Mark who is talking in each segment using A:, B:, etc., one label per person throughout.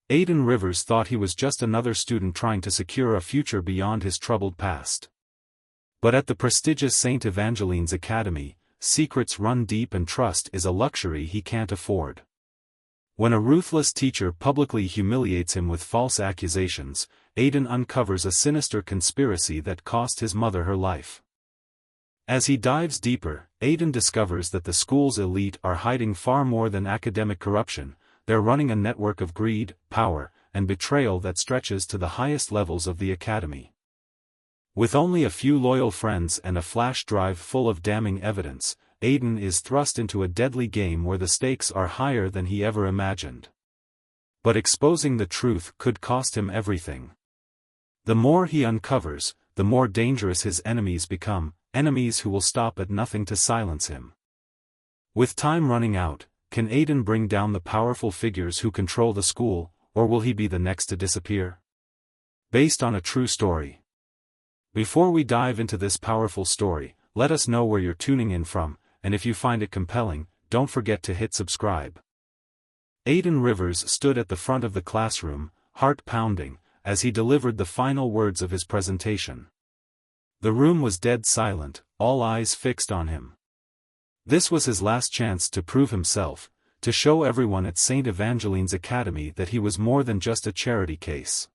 A: Aidan Rivers thought he was just another student trying to secure a future beyond his troubled past. But at the prestigious St. Evangeline's Academy, secrets run deep and trust is a luxury he can't afford. When a ruthless teacher publicly humiliates him with false accusations, Aidan uncovers a sinister conspiracy that cost his mother her life. As he dives deeper, Aidan discovers that the school's elite are hiding far more than academic corruption. They're running a network of greed, power, and betrayal that stretches to the highest levels of the academy. With only a few loyal friends and a flash drive full of damning evidence, Aidan is thrust into a deadly game where the stakes are higher than he ever imagined. But exposing the truth could cost him everything. The more he uncovers, the more dangerous his enemies become, enemies who will stop at nothing to silence him. With time running out, can Aidan bring down the powerful figures who control the school, or will he be the next to disappear? Based on a true story. Before we dive into this powerful story, let us know where you're tuning in from, and if you find it compelling, don't forget to hit subscribe. Aidan Rivers stood at the front of the classroom, heart pounding, as he delivered the final words of his presentation. The room was dead silent, all eyes fixed on him. This was his last chance to prove himself, to show everyone at St. Evangeline's Academy that he was more than just a charity case.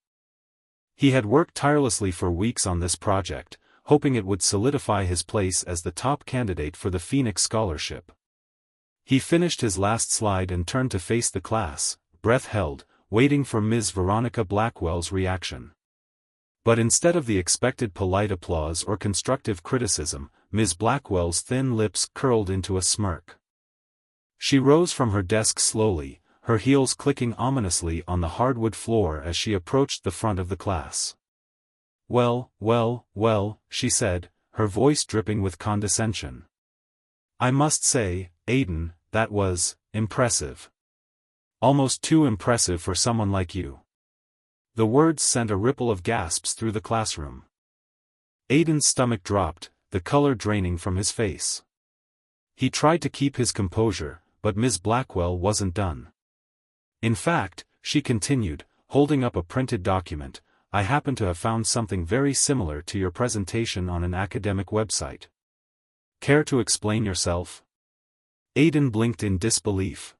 A: He had worked tirelessly for weeks on this project, hoping it would solidify his place as the top candidate for the Phoenix Scholarship. He finished his last slide and turned to face the class, breath held, waiting for Ms. Veronica Blackwell's reaction. But instead of the expected polite applause or constructive criticism, Ms. Blackwell's thin lips curled into a smirk. She rose from her desk slowly, her heels clicking ominously on the hardwood floor as she approached the front of the class. "Well, well, well," she said, her voice dripping with condescension. "I must say, Aidan, that was impressive. Almost too impressive for someone like you." The words sent a ripple of gasps through the classroom. Aidan's stomach dropped, the color draining from his face. He tried to keep his composure, but Ms. Blackwell wasn't done. "In fact," she continued, holding up a printed document, "I happen to have found something very similar to your presentation on an academic website. Care to explain yourself?" Aidan blinked in disbelief.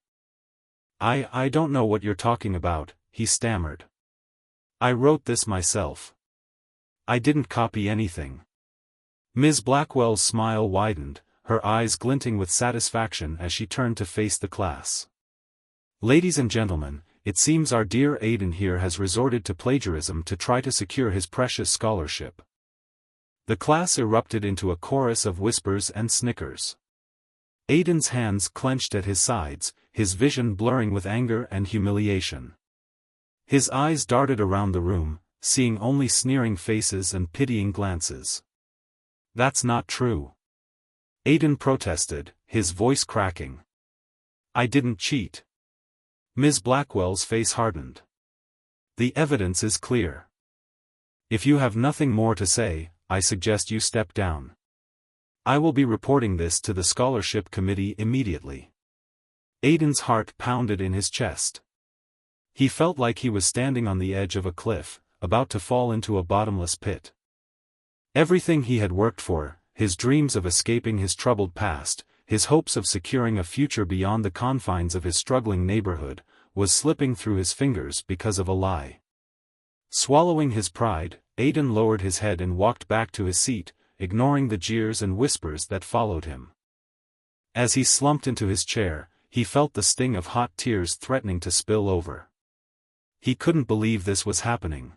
A: I don't know what you're talking about," he stammered. "I wrote this myself. I didn't copy anything." Ms. Blackwell's smile widened, her eyes glinting with satisfaction as she turned to face the class. "Ladies and gentlemen, it seems our dear Aidan here has resorted to plagiarism to try to secure his precious scholarship." The class erupted into a chorus of whispers and snickers. Aidan's hands clenched at his sides, his vision blurring with anger and humiliation. His eyes darted around the room, seeing only sneering faces and pitying glances. "That's not true," Aidan protested, his voice cracking. "I didn't cheat." Ms. Blackwell's face hardened. "The evidence is clear. If you have nothing more to say, I suggest you step down. I will be reporting this to the scholarship committee immediately." Aidan's heart pounded in his chest. He felt like he was standing on the edge of a cliff, about to fall into a bottomless pit. Everything he had worked for, his dreams of escaping his troubled past, his hopes of securing a future beyond the confines of his struggling neighborhood, was slipping through his fingers because of a lie. Swallowing his pride, Aidan lowered his head and walked back to his seat, ignoring the jeers and whispers that followed him. As he slumped into his chair, he felt the sting of hot tears threatening to spill over. He couldn't believe this was happening.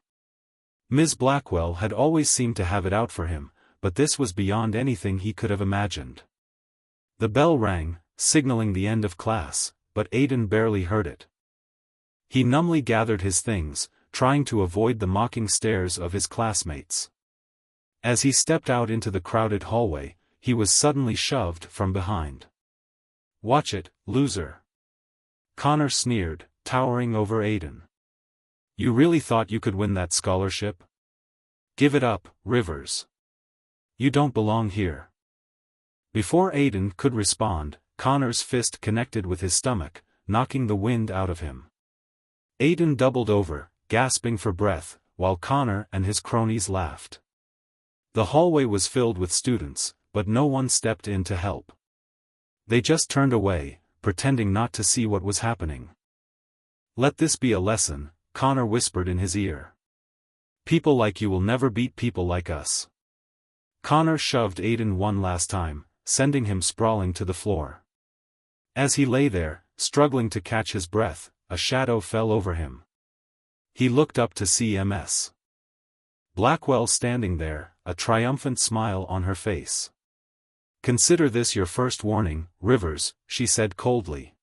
A: Ms. Blackwell had always seemed to have it out for him, but this was beyond anything he could have imagined. The bell rang, signaling the end of class, but Aidan barely heard it. He numbly gathered his things, trying to avoid the mocking stares of his classmates. As he stepped out into the crowded hallway, he was suddenly shoved from behind. "Watch it, loser," Connor sneered, towering over Aidan. "You really thought you could win that scholarship? Give it up, Rivers. You don't belong here." Before Aidan could respond, Connor's fist connected with his stomach, knocking the wind out of him. Aidan doubled over, gasping for breath, while Connor and his cronies laughed. The hallway was filled with students, but no one stepped in to help. They just turned away, pretending not to see what was happening. "Let this be a lesson," Connor whispered in his ear. "People like you will never beat people like us." Connor shoved Aidan one last time, sending him sprawling to the floor. As he lay there, struggling to catch his breath, a shadow fell over him. He looked up to see Ms. Blackwell standing there, a triumphant smile on her face. "Consider this your first warning, Rivers," she said coldly.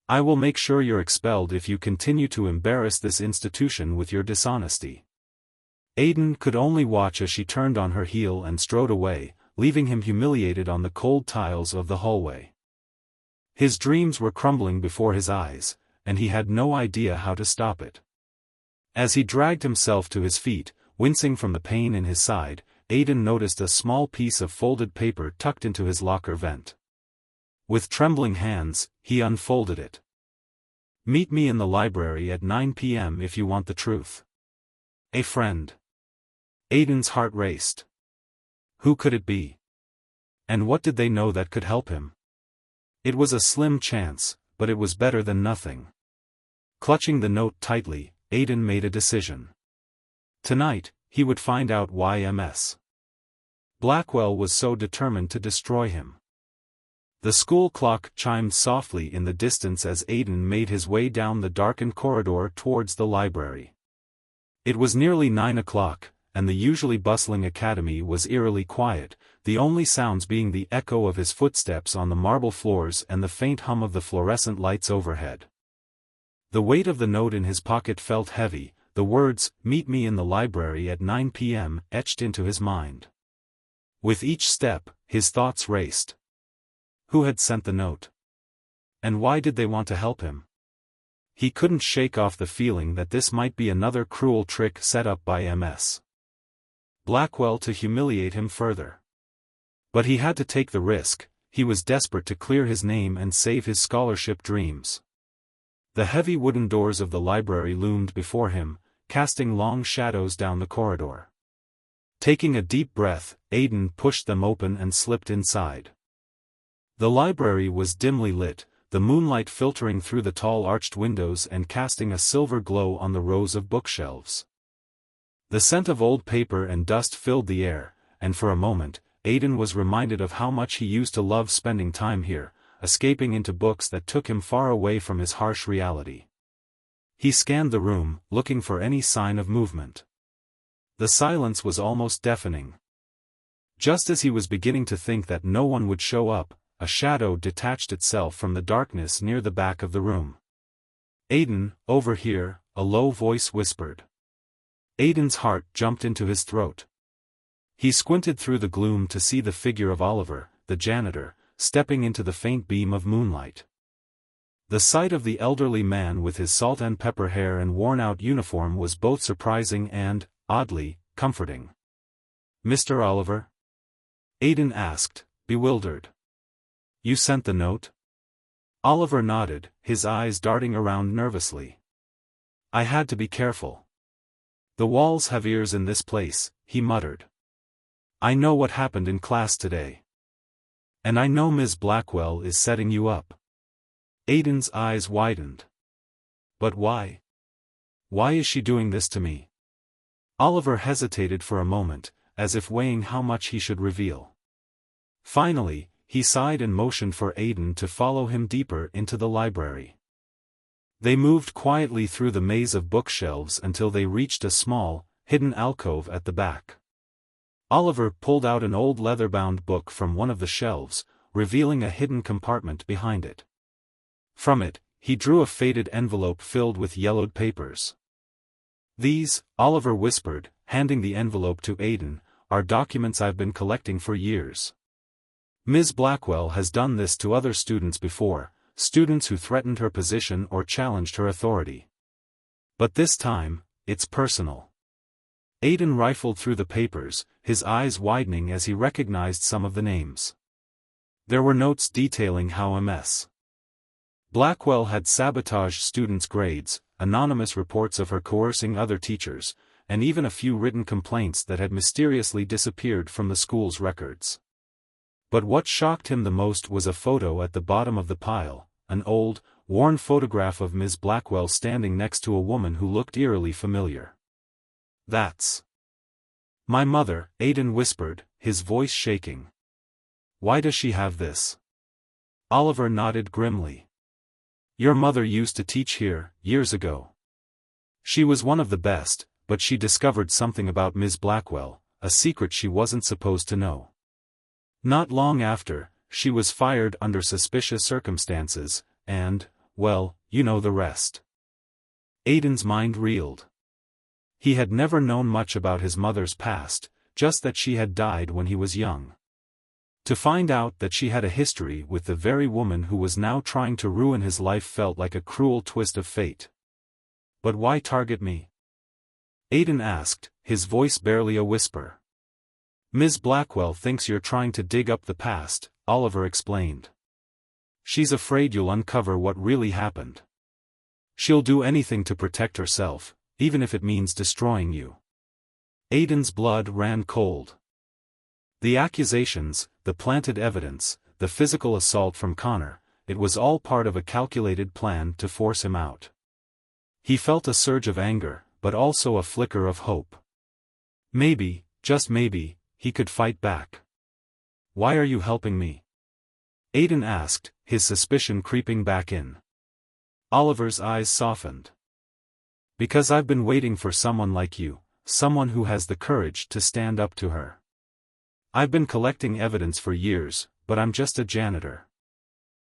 A: "I will make sure you're expelled if you continue to embarrass this institution with your dishonesty." Aidan could only watch as she turned on her heel and strode away, leaving him humiliated on the cold tiles of the hallway. His dreams were crumbling before his eyes, and he had no idea how to stop it. As he dragged himself to his feet, wincing from the pain in his side, Aidan noticed a small piece of folded paper tucked into his locker vent. With trembling hands, he unfolded it. "Meet me in the library at 9 p.m. if you want the truth. A friend." Aidan's heart raced. Who could it be? And what did they know that could help him? It was a slim chance, but it was better than nothing. Clutching the note tightly, Aidan made a decision. Tonight, he would find out why Ms. Blackwell was so determined to destroy him. The school clock chimed softly in the distance as Aidan made his way down the darkened corridor towards the library. It was nearly 9 o'clock, and the usually bustling academy was eerily quiet, the only sounds being the echo of his footsteps on the marble floors and the faint hum of the fluorescent lights overhead. The weight of the note in his pocket felt heavy, the words, "Meet me in the library at 9 p.m., etched into his mind. With each step, his thoughts raced. Who had sent the note? And why did they want to help him? He couldn't shake off the feeling that this might be another cruel trick set up by Ms. Blackwell to humiliate him further. But he had to take the risk, he was desperate to clear his name and save his scholarship dreams. The heavy wooden doors of the library loomed before him, casting long shadows down the corridor. Taking a deep breath, Aidan pushed them open and slipped inside. The library was dimly lit, the moonlight filtering through the tall arched windows and casting a silver glow on the rows of bookshelves. The scent of old paper and dust filled the air, and for a moment, Aidan was reminded of how much he used to love spending time here, escaping into books that took him far away from his harsh reality. He scanned the room, looking for any sign of movement. The silence was almost deafening. Just as he was beginning to think that no one would show up, a shadow detached itself from the darkness near the back of the room. "Aidan, over here," a low voice whispered. Aidan's heart jumped into his throat. He squinted through the gloom to see the figure of Oliver, the janitor, stepping into the faint beam of moonlight. The sight of the elderly man with his salt and pepper hair and worn-out uniform was both surprising and, oddly, comforting. "Mr. Oliver?" Aidan asked, bewildered. "You sent the note?" Oliver nodded, his eyes darting around nervously. "I had to be careful. The walls have ears in this place," he muttered. "I know what happened in class today. And I know Ms. Blackwell is setting you up." Aidan's eyes widened. "But why? Why is she doing this to me?" Oliver hesitated for a moment, as if weighing how much he should reveal. Finally, he sighed and motioned for Aidan to follow him deeper into the library. They moved quietly through the maze of bookshelves until they reached a small, hidden alcove at the back. Oliver pulled out an old leather-bound book from one of the shelves, revealing a hidden compartment behind it. From it, he drew a faded envelope filled with yellowed papers. "These," Oliver whispered, handing the envelope to Aidan, "are documents I've been collecting for years. Ms. Blackwell has done this to other students before, students who threatened her position or challenged her authority. But this time, it's personal." Aidan rifled through the papers, his eyes widening as he recognized some of the names. There were notes detailing how Ms. Blackwell had sabotaged students' grades, anonymous reports of her coercing other teachers, and even a few written complaints that had mysteriously disappeared from the school's records. But what shocked him the most was a photo at the bottom of the pile, an old, worn photograph of Ms. Blackwell standing next to a woman who looked eerily familiar. "That's my mother," Aidan whispered, his voice shaking. "Why does she have this?" Oliver nodded grimly. "Your mother used to teach here, years ago. She was one of the best, but she discovered something about Ms. Blackwell, a secret she wasn't supposed to know. Not long after, she was fired under suspicious circumstances, and, well, you know the rest." Aidan's mind reeled. He had never known much about his mother's past, just that she had died when he was young. To find out that she had a history with the very woman who was now trying to ruin his life felt like a cruel twist of fate. "But why target me?" Aidan asked, his voice barely a whisper. "Ms. Blackwell thinks you're trying to dig up the past," Oliver explained. "She's afraid you'll uncover what really happened. She'll do anything to protect herself, even if it means destroying you." Aidan's blood ran cold. The accusations, the planted evidence, the physical assault from Connor, it was all part of a calculated plan to force him out. He felt a surge of anger, but also a flicker of hope. Maybe, just maybe, he could fight back. "Why are you helping me?" Aidan asked, his suspicion creeping back in. Oliver's eyes softened. "Because I've been waiting for someone like you, someone who has the courage to stand up to her. I've been collecting evidence for years, but I'm just a janitor.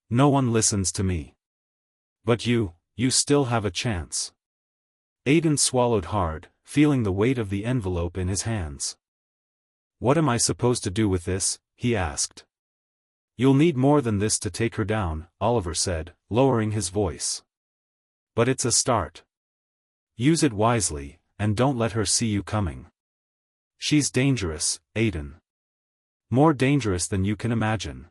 A: No one listens to me. But you still have a chance." Aidan swallowed hard, feeling the weight of the envelope in his hands. "What am I supposed to do with this?" he asked. "You'll need more than this to take her down," Oliver said, lowering his voice. "But it's a start. Use it wisely, and don't let her see you coming. She's dangerous, Aidan. More dangerous than you can imagine."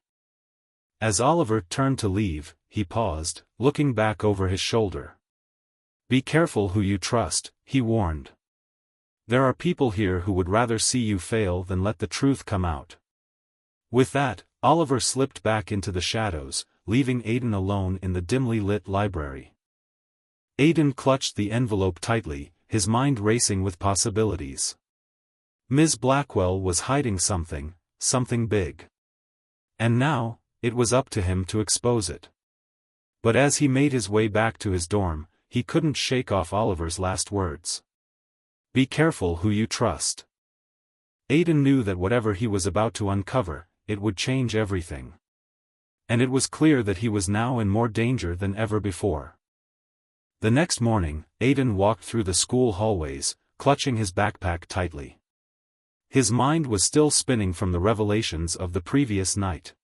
A: As Oliver turned to leave, he paused, looking back over his shoulder. "Be careful who you trust," he warned. "There are people here who would rather see you fail than let the truth come out." With that, Oliver slipped back into the shadows, leaving Aidan alone in the dimly lit library. Aidan clutched the envelope tightly, his mind racing with possibilities. Ms. Blackwell was hiding something big. And now, it was up to him to expose it. But as he made his way back to his dorm, he couldn't shake off Oliver's last words. "Be careful who you trust." Aidan knew that whatever he was about to uncover, it would change everything. And it was clear that he was now in more danger than ever before. The next morning, Aidan walked through the school hallways, clutching his backpack tightly. His mind was still spinning from the revelations of the previous night.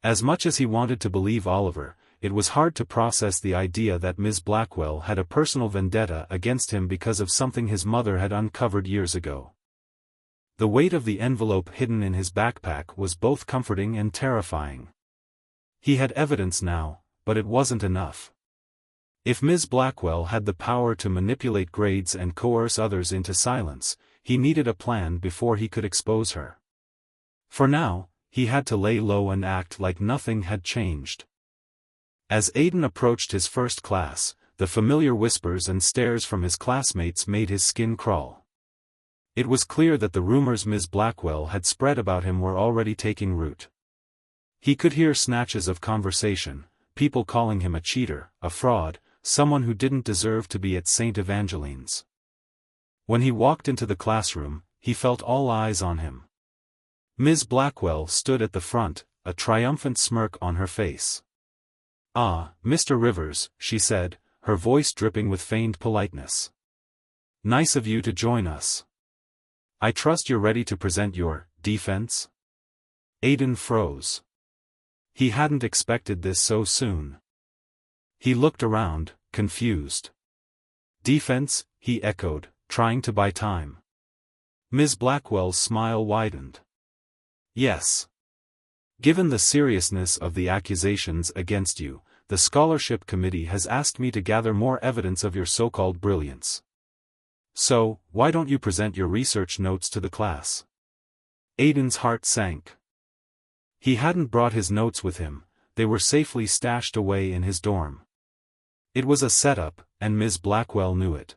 A: As much as he wanted to believe Oliver, it was hard to process the idea that Ms. Blackwell had a personal vendetta against him because of something his mother had uncovered years ago. The weight of the envelope hidden in his backpack was both comforting and terrifying. He had evidence now, but it wasn't enough. If Ms. Blackwell had the power to manipulate grades and coerce others into silence, he needed a plan before he could expose her. For now, he had to lay low and act like nothing had changed. As Aidan approached his first class, the familiar whispers and stares from his classmates made his skin crawl. It was clear that the rumors Ms. Blackwell had spread about him were already taking root. He could hear snatches of conversation, people calling him a cheater, a fraud, someone who didn't deserve to be at St. Evangeline's. When he walked into the classroom, he felt all eyes on him. Ms. Blackwell stood at the front, a triumphant smirk on her face. "Ah, Mr. Rivers," she said, her voice dripping with feigned politeness. "Nice of you to join us. I trust you're ready to present your defense?" Aidan froze. He hadn't expected this so soon. He looked around, confused. "Defense?" he echoed, trying to buy time. Ms. Blackwell's smile widened. "Yes. Given the seriousness of the accusations against you, the scholarship committee has asked me to gather more evidence of your so-called brilliance. So, why don't you present your research notes to the class? Aidan's heart sank. He hadn't brought his notes with him, they were safely stashed away in his dorm. It was a setup, and Ms. Blackwell knew it.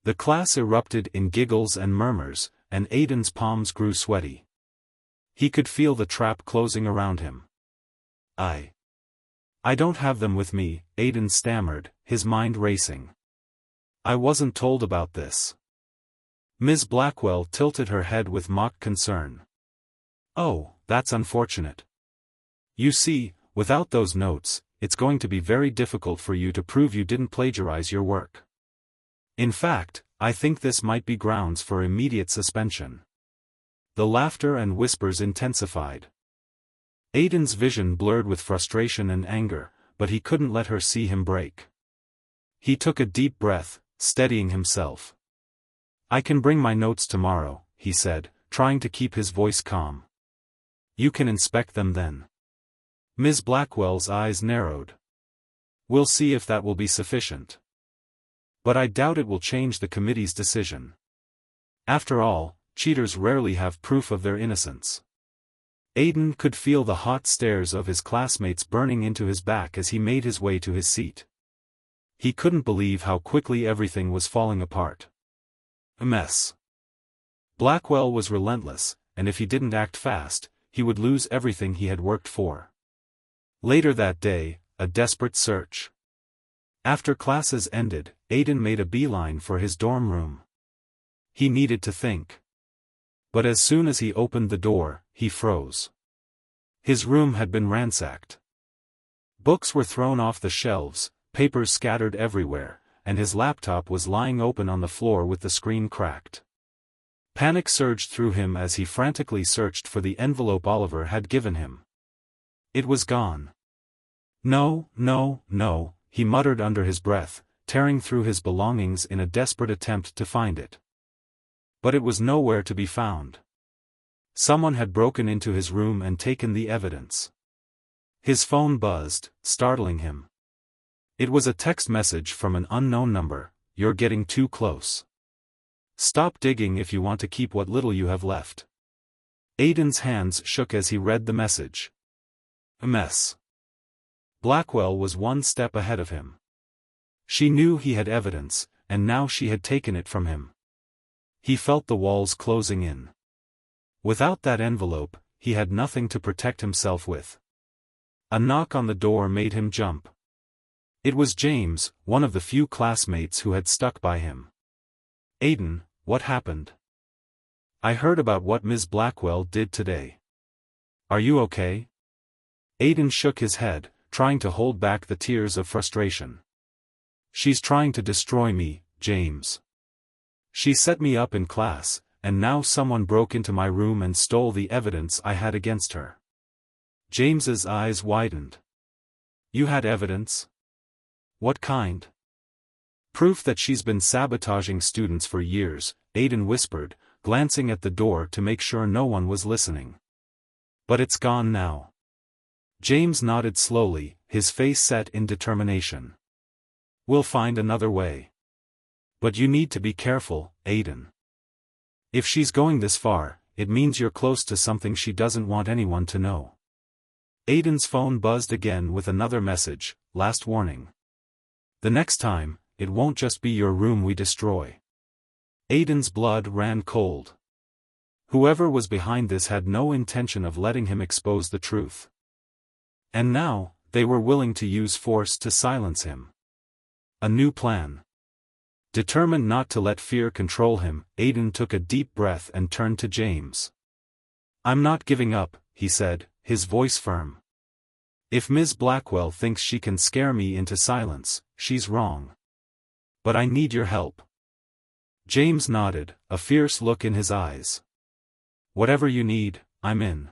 A: The class erupted in giggles and murmurs, and Aidan's palms grew sweaty. He could feel the trap closing around him. I don't have them with me, Aidan stammered, his mind racing. I wasn't told about this. Ms. Blackwell tilted her head with mock concern. Oh, that's unfortunate. You see, without those notes, it's going to be very difficult for you to prove you didn't plagiarize your work. In fact, I think this might be grounds for immediate suspension. The laughter and whispers intensified. Aidan's vision blurred with frustration and anger, but he couldn't let her see him break. He took a deep breath, steadying himself. I can bring my notes tomorrow, he said, trying to keep his voice calm. You can inspect them then. Ms. Blackwell's eyes narrowed. We'll see if that will be sufficient. But I doubt it will change the committee's decision. After all, cheaters rarely have proof of their innocence. Aidan could feel the hot stares of his classmates burning into his back as he made his way to his seat. He couldn't believe how quickly everything was falling apart. A mess. Blackwell was relentless, and if he didn't act fast, he would lose everything he had worked for. Later that day, a desperate search. After classes ended, Aidan made a beeline for his dorm room. He needed to think. But as soon as he opened the door, he froze. His room had been ransacked. Books were thrown off the shelves, papers scattered everywhere, and his laptop was lying open on the floor with the screen cracked. Panic surged through him as he frantically searched for the envelope Oliver had given him. It was gone. No, no, no, he muttered under his breath, tearing through his belongings in a desperate attempt to find it. But it was nowhere to be found. Someone had broken into his room and taken the evidence. His phone buzzed, startling him. It was a text message from an unknown number. You're getting too close. Stop digging if you want to keep what little you have left. Aidan's hands shook as he read the message. A mess. Blackwell was one step ahead of him. She knew he had evidence, and now she had taken it from him. He felt the walls closing in. Without that envelope, he had nothing to protect himself with. A knock on the door made him jump. It was James, one of the few classmates who had stuck by him. Aidan, what happened? I heard about what Ms. Blackwell did today. Are you okay? Aidan shook his head, trying to hold back the tears of frustration. She's trying to destroy me, James. She set me up in class, and now someone broke into my room and stole the evidence I had against her. James's eyes widened. You had evidence? What kind? Proof that she's been sabotaging students for years, Aidan whispered, glancing at the door to make sure no one was listening. But it's gone now. James nodded slowly, his face set in determination. We'll find another way. But you need to be careful, Aidan. If she's going this far, it means you're close to something she doesn't want anyone to know. Aidan's phone buzzed again with another message, last warning. The next time, it won't just be your room we destroy. Aidan's blood ran cold. Whoever was behind this had no intention of letting him expose the truth. And now, they were willing to use force to silence him. A new plan. Determined not to let fear control him, Aidan took a deep breath and turned to James. I'm not giving up, he said, his voice firm. If Ms. Blackwell thinks she can scare me into silence, she's wrong. But I need your help. James nodded, a fierce look in his eyes. Whatever you need, I'm in.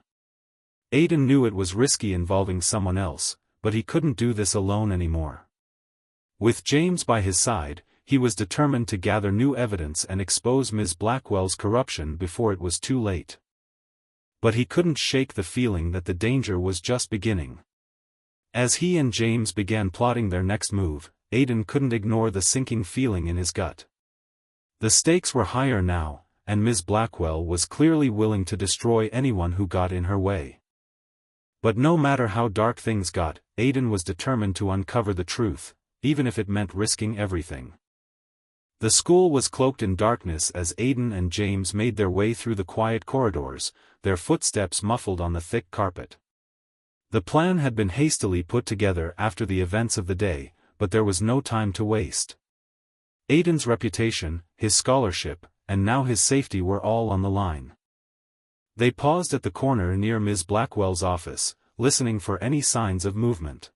A: Aidan knew it was risky involving someone else, but he couldn't do this alone anymore. With James by his side, he was determined to gather new evidence and expose Ms. Blackwell's corruption before it was too late. But he couldn't shake the feeling that the danger was just beginning. As he and James began plotting their next move, Aidan couldn't ignore the sinking feeling in his gut. The stakes were higher now, and Ms. Blackwell was clearly willing to destroy anyone who got in her way. But no matter how dark things got, Aidan was determined to uncover the truth, even if it meant risking everything. The school was cloaked in darkness as Aidan and James made their way through the quiet corridors, their footsteps muffled on the thick carpet. The plan had been hastily put together after the events of the day, but there was no time to waste. Aidan's reputation, his scholarship, and now his safety were all on the line. They paused at the corner near Ms. Blackwell's office, listening for any signs of movement.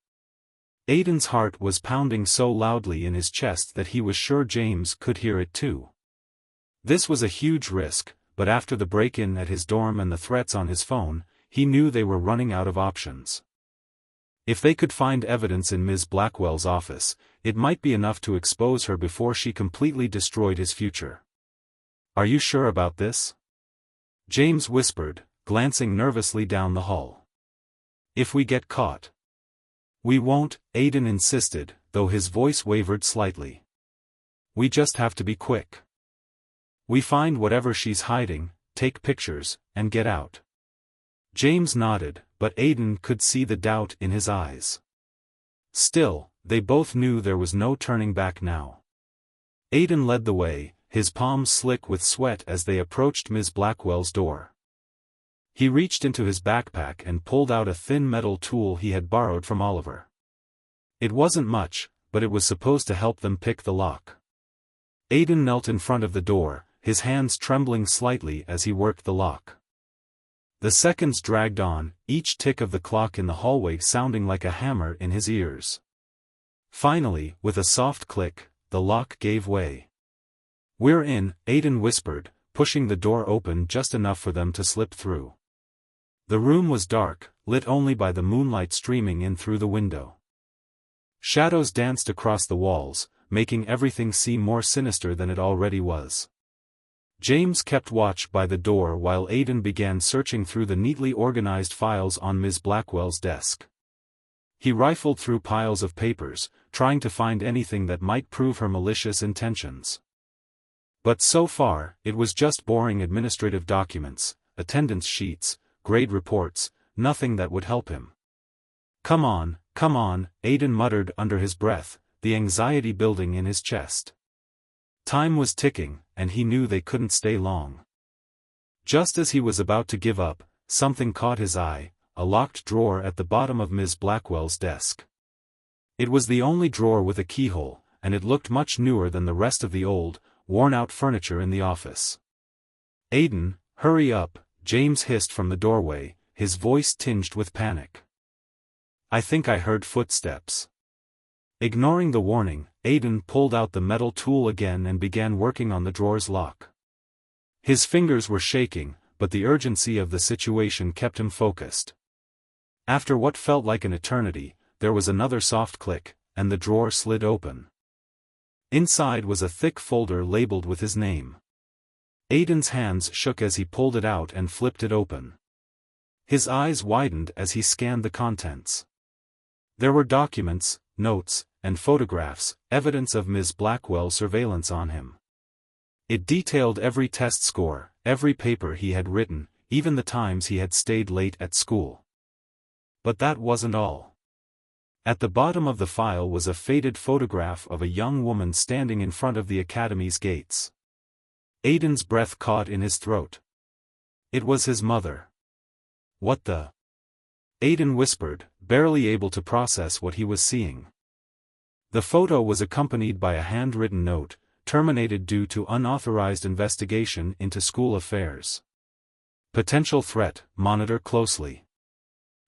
A: Aidan's heart was pounding so loudly in his chest that he was sure James could hear it too. This was a huge risk, but after the break-in at his dorm and the threats on his phone, he knew they were running out of options. If they could find evidence in Ms. Blackwell's office, it might be enough to expose her before she completely destroyed his future. "Are you sure about this?" James whispered, glancing nervously down the hall. "If we get caught." "We won't," Aidan insisted, though his voice wavered slightly. "We just have to be quick. We find whatever she's hiding, take pictures, and get out." James nodded, but Aidan could see the doubt in his eyes. Still, they both knew there was no turning back now. Aidan led the way, his palms slick with sweat as they approached Ms. Blackwell's door. He reached into his backpack and pulled out a thin metal tool he had borrowed from Oliver. It wasn't much, but it was supposed to help them pick the lock. Aidan knelt in front of the door, his hands trembling slightly as he worked the lock. The seconds dragged on, each tick of the clock in the hallway sounding like a hammer in his ears. Finally, with a soft click, the lock gave way. "We're in," Aidan whispered, pushing the door open just enough for them to slip through. The room was dark, lit only by the moonlight streaming in through the window. Shadows danced across the walls, making everything seem more sinister than it already was. James kept watch by the door while Aidan began searching through the neatly organized files on Ms. Blackwell's desk. He rifled through piles of papers, trying to find anything that might prove her malicious intentions. But so far, it was just boring administrative documents, attendance sheets, grade reports, nothing that would help him. Come on, Aidan muttered under his breath, the anxiety building in his chest. Time was ticking, and he knew they couldn't stay long. Just as he was about to give up, something caught his eye, a locked drawer at the bottom of Ms. Blackwell's desk. It was the only drawer with a keyhole, and it looked much newer than the rest of the old, worn-out furniture in the office. "Aidan, hurry up," James hissed from the doorway, his voice tinged with panic. "I think I heard footsteps." Ignoring the warning, Aidan pulled out the metal tool again and began working on the drawer's lock. His fingers were shaking, but the urgency of the situation kept him focused. After what felt like an eternity, there was another soft click, and the drawer slid open. Inside was a thick folder labeled with his name. Aidan's hands shook as he pulled it out and flipped it open. His eyes widened as he scanned the contents. There were documents, notes, and photographs, evidence of Ms. Blackwell's surveillance on him. It detailed every test score, every paper he had written, even the times he had stayed late at school. But that wasn't all. At the bottom of the file was a faded photograph of a young woman standing in front of the academy's gates. Aidan's breath caught in his throat. It was his mother. "What the?" Aidan whispered, barely able to process what he was seeing. The photo was accompanied by a handwritten note, terminated due to unauthorized investigation into school affairs. "Potential threat, monitor closely."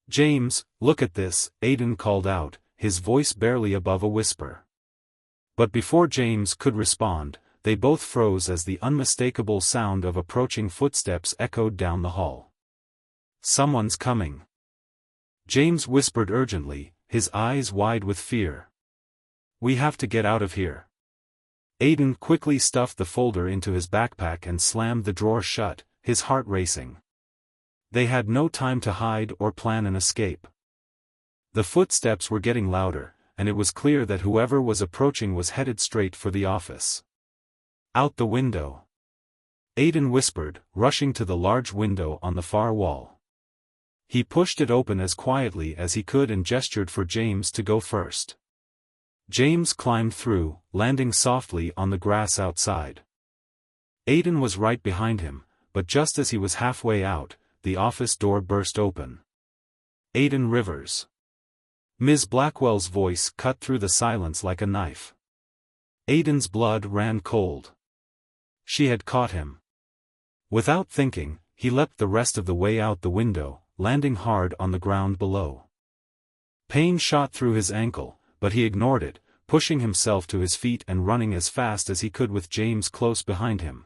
A: "James, look at this," Aidan called out, his voice barely above a whisper. But before James could respond, they both froze as the unmistakable sound of approaching footsteps echoed down the hall. "Someone's coming." James whispered urgently, his eyes wide with fear. "We have to get out of here." Aidan quickly stuffed the folder into his backpack and slammed the drawer shut, his heart racing. They had no time to hide or plan an escape. The footsteps were getting louder, and it was clear that whoever was approaching was headed straight for the office. Out the window. Aidan whispered, rushing to the large window on the far wall. He pushed it open as quietly as he could and gestured for James to go first. James climbed through, landing softly on the grass outside. Aidan was right behind him, but just as he was halfway out, the office door burst open. Aidan Rivers. Ms. Blackwell's voice cut through the silence like a knife. Aidan's blood ran cold. She had caught him. Without thinking, he leapt the rest of the way out the window, landing hard on the ground below. Pain shot through his ankle, but he ignored it, pushing himself to his feet and running as fast as he could with James close behind him.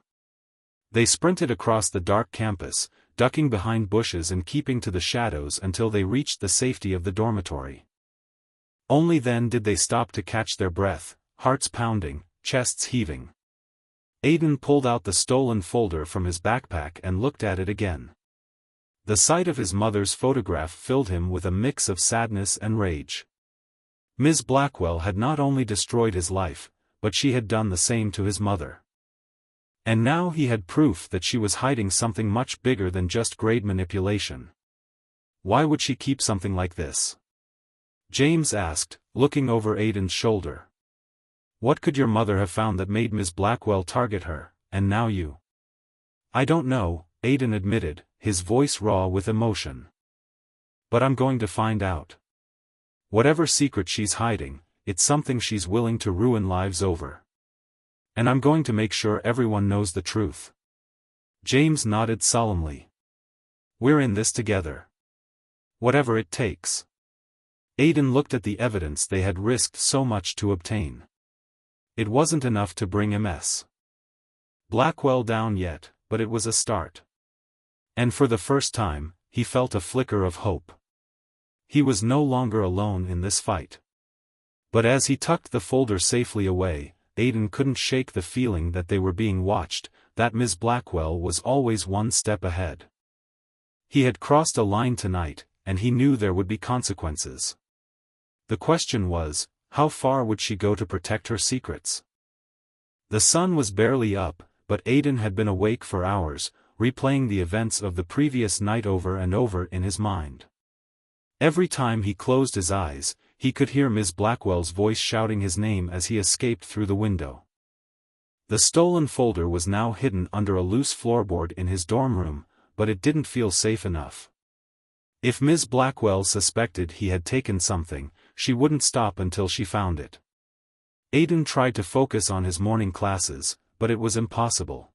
A: They sprinted across the dark campus, ducking behind bushes and keeping to the shadows until they reached the safety of the dormitory. Only then did they stop to catch their breath, hearts pounding, chests heaving. Aidan pulled out the stolen folder from his backpack and looked at it again. The sight of his mother's photograph filled him with a mix of sadness and rage. Ms. Blackwell had not only destroyed his life, but she had done the same to his mother. And now he had proof that she was hiding something much bigger than just grade manipulation. Why would she keep something like this? James asked, looking over Aidan's shoulder. What could your mother have found that made Ms. Blackwell target her, and now you? I don't know, Aidan admitted, his voice raw with emotion. But I'm going to find out. Whatever secret she's hiding, it's something she's willing to ruin lives over. And I'm going to make sure everyone knows the truth. James nodded solemnly. We're in this together. Whatever it takes. Aidan looked at the evidence they had risked so much to obtain. It wasn't enough to bring Ms. Blackwell down yet, but it was a start. And for the first time, he felt a flicker of hope. He was no longer alone in this fight. But as he tucked the folder safely away, Aidan couldn't shake the feeling that they were being watched, that Ms. Blackwell was always one step ahead. He had crossed a line tonight, and he knew there would be consequences. The question was, how far would she go to protect her secrets? The sun was barely up, but Aidan had been awake for hours, replaying the events of the previous night over and over in his mind. Every time he closed his eyes, he could hear Ms. Blackwell's voice shouting his name as he escaped through the window. The stolen folder was now hidden under a loose floorboard in his dorm room, but it didn't feel safe enough. If Ms. Blackwell suspected he had taken something, she wouldn't stop until she found it. Aidan tried to focus on his morning classes, but it was impossible.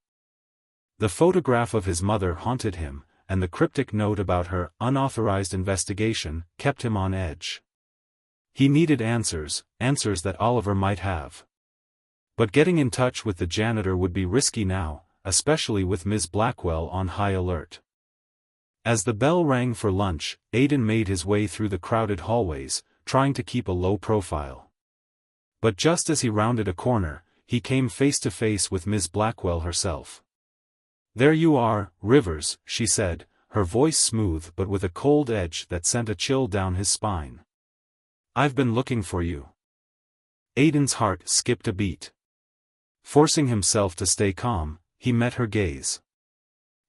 A: The photograph of his mother haunted him, and the cryptic note about her unauthorized investigation kept him on edge. He needed answers that Oliver might have. But getting in touch with the janitor would be risky now, especially with Ms. Blackwell on high alert. As the bell rang for lunch, Aidan made his way through the crowded hallways, trying to keep a low profile. But just as he rounded a corner, he came face to face with Ms. Blackwell herself. "There you are, Rivers," she said, her voice smooth but with a cold edge that sent a chill down his spine. "I've been looking for you." Aidan's heart skipped a beat. Forcing himself to stay calm, he met her gaze.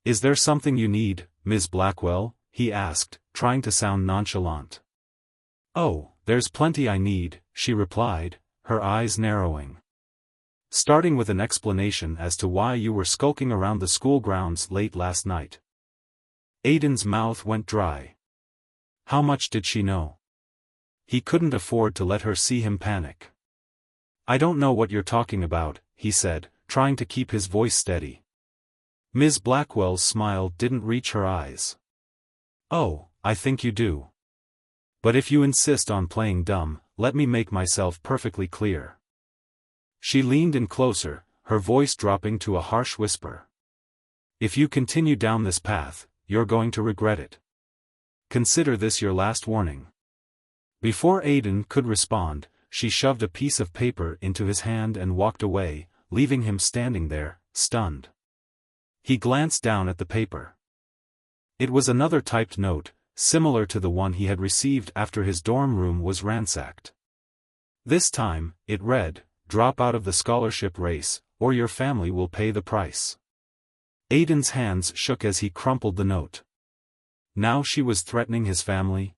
A: "Is there something you need, Ms. Blackwell?" he asked, trying to sound nonchalant. "Oh, there's plenty I need," she replied, her eyes narrowing. "Starting with an explanation as to why you were skulking around the school grounds late last night." Aidan's mouth went dry. How much did she know? He couldn't afford to let her see him panic. "I don't know what you're talking about," he said, trying to keep his voice steady. Ms. Blackwell's smile didn't reach her eyes. "Oh, I think you do. But if you insist on playing dumb, let me make myself perfectly clear." She leaned in closer, her voice dropping to a harsh whisper. "If you continue down this path, you're going to regret it. Consider this your last warning." Before Aidan could respond, she shoved a piece of paper into his hand and walked away, leaving him standing there, stunned. He glanced down at the paper. It was another typed note, similar to the one he had received after his dorm room was ransacked. This time, it read, "Drop out of the scholarship race, or your family will pay the price." Aiden's hands shook as he crumpled the note. Now she was threatening his family?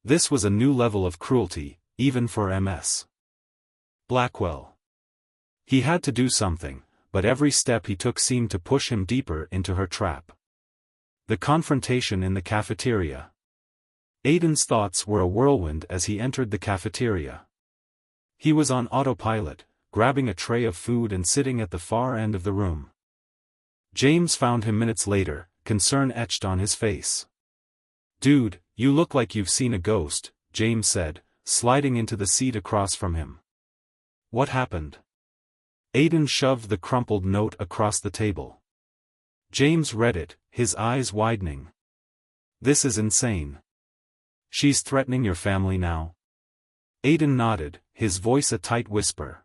A: This was a new level of cruelty, even for Ms. Blackwell. He had to do something, but every step he took seemed to push him deeper into her trap. The confrontation in the cafeteria. Aiden's thoughts were a whirlwind as he entered the cafeteria. He was on autopilot, grabbing a tray of food and sitting at the far end of the room. James found him minutes later, concern etched on his face. "Dude, you look like you've seen a ghost," James said, sliding into the seat across from him. "What happened?" Aiden shoved the crumpled note across the table. James read it, his eyes widening. "This is insane. She's threatening your family now?" Aiden nodded, his voice a tight whisper.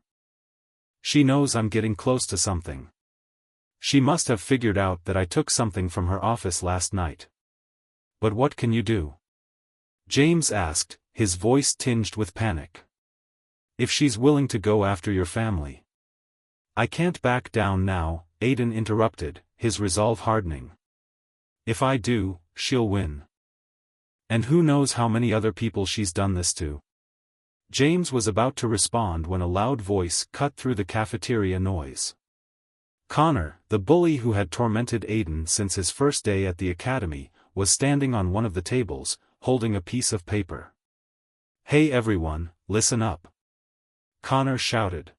A: "She knows I'm getting close to something. She must have figured out that I took something from her office last night. But what can you do?" James asked, his voice tinged with panic. "If she's willing to go after your family." "I can't back down now," Aiden interrupted, his resolve hardening. "If I do, she'll win. And who knows how many other people she's done this to." James was about to respond when a loud voice cut through the cafeteria noise. Connor, the bully who had tormented Aiden since his first day at the academy, was standing on one of the tables, holding a piece of paper. "Hey everyone, listen up," Connor shouted.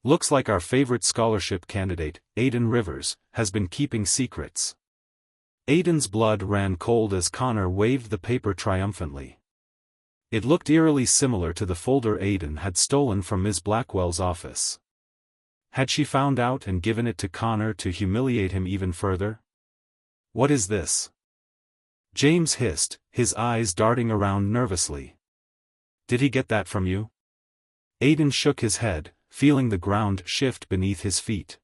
A: "Looks like our favorite scholarship candidate, Aiden Rivers, has been keeping secrets." Aiden's blood ran cold as Connor waved the paper triumphantly. It looked eerily similar to the folder Aiden had stolen from Ms. Blackwell's office. Had she found out and given it to Connor to humiliate him even further? "What is this?" James hissed, his eyes darting around nervously. "Did he get that from you?" Aiden shook his head, feeling the ground shift beneath his feet.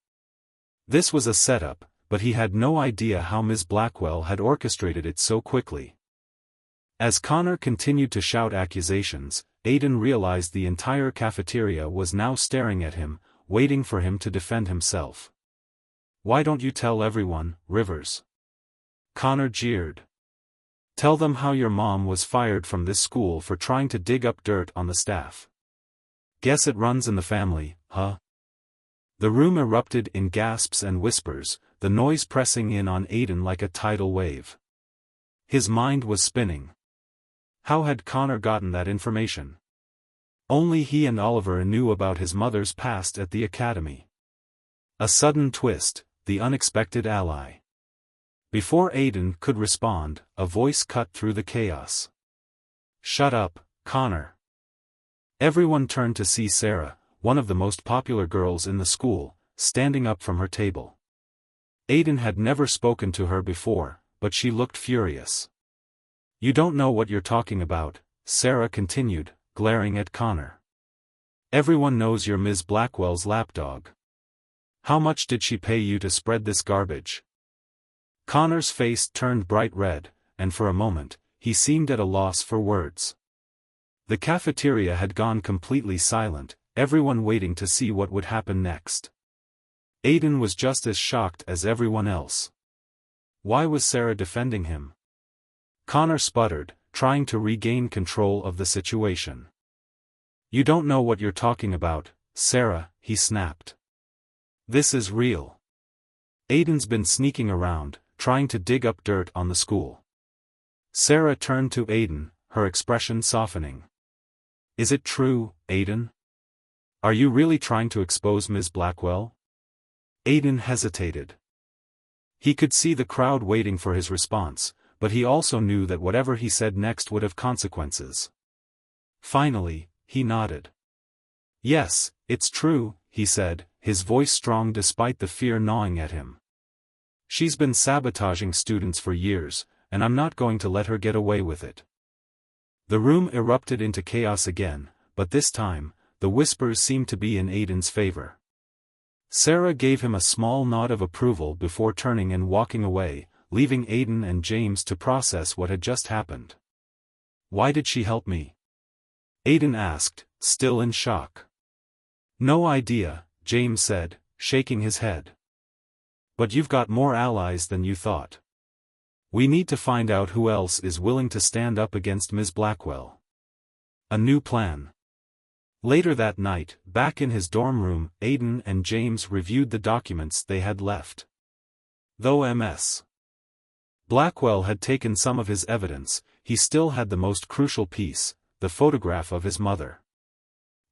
A: This was a setup, but he had no idea how Ms. Blackwell had orchestrated it so quickly. As Connor continued to shout accusations, Aiden realized the entire cafeteria was now staring at him, waiting for him to defend himself. "Why don't you tell everyone, Rivers?" Connor jeered. "Tell them how your mom was fired from this school for trying to dig up dirt on the staff. Guess it runs in the family, huh?" The room erupted in gasps and whispers, the noise pressing in on Aiden like a tidal wave. His mind was spinning. How had Connor gotten that information? Only he and Oliver knew about his mother's past at the academy. A sudden twist, the unexpected ally. Before Aiden could respond, a voice cut through the chaos. "Shut up, Connor." Everyone turned to see Sarah, one of the most popular girls in the school, standing up from her table. Aiden had never spoken to her before, but she looked furious. "You don't know what you're talking about," Sarah continued, glaring at Connor. "Everyone knows you're Ms. Blackwell's lapdog. How much did she pay you to spread this garbage?" Connor's face turned bright red, and for a moment, he seemed at a loss for words. The cafeteria had gone completely silent, everyone waiting to see what would happen next. Aiden was just as shocked as everyone else. Why was Sarah defending him? Connor sputtered, trying to regain control of the situation. "You don't know what you're talking about, Sarah," he snapped. "This is real. Aiden's been sneaking around, trying to dig up dirt on the school." Sarah turned to Aiden, her expression softening. "Is it true, Aiden? Are you really trying to expose Ms. Blackwell?" Aiden hesitated. He could see the crowd waiting for his response, but he also knew that whatever he said next would have consequences. Finally, he nodded. "Yes, it's true," he said, his voice strong despite the fear gnawing at him. "She's been sabotaging students for years, and I'm not going to let her get away with it." The room erupted into chaos again, but this time, the whispers seemed to be in Aiden's favor. Sarah gave him a small nod of approval before turning and walking away, leaving Aidan and James to process what had just happened. "Why did she help me?" Aidan asked, still in shock. "No idea," James said, shaking his head. "But you've got more allies than you thought. We need to find out who else is willing to stand up against Ms. Blackwell." A new plan. Later that night, back in his dorm room, Aidan and James reviewed the documents they had left. Though Ms. Blackwell had taken some of his evidence, he still had the most crucial piece, the photograph of his mother.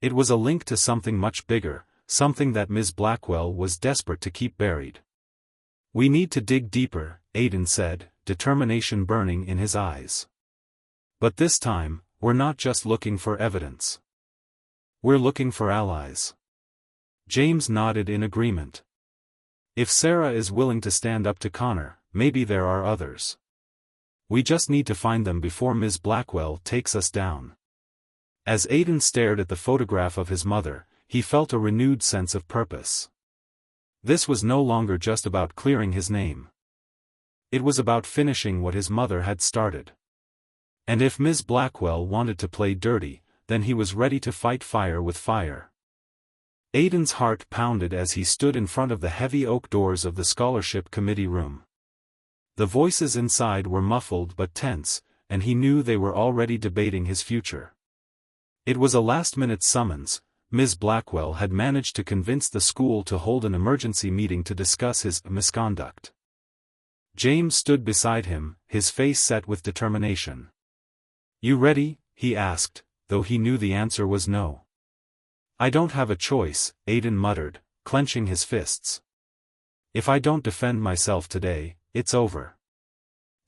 A: It was a link to something much bigger, something that Ms. Blackwell was desperate to keep buried. "We need to dig deeper," Aidan said, determination burning in his eyes. "But this time, we're not just looking for evidence. We're looking for allies." James nodded in agreement. "If Sarah is willing to stand up to Connor, maybe there are others. We just need to find them before Ms. Blackwell takes us down." As Aidan stared at the photograph of his mother, he felt a renewed sense of purpose. This was no longer just about clearing his name. It was about finishing what his mother had started. And if Ms. Blackwell wanted to play dirty, then he was ready to fight fire with fire. Aidan's heart pounded as he stood in front of the heavy oak doors of the scholarship committee room. The voices inside were muffled but tense, and he knew they were already debating his future. It was a last-minute summons. Ms. Blackwell had managed to convince the school to hold an emergency meeting to discuss his misconduct. James stood beside him, his face set with determination. "You ready?" he asked, though he knew the answer was no. "I don't have a choice," Aidan muttered, clenching his fists. "If I don't defend myself today, it's over."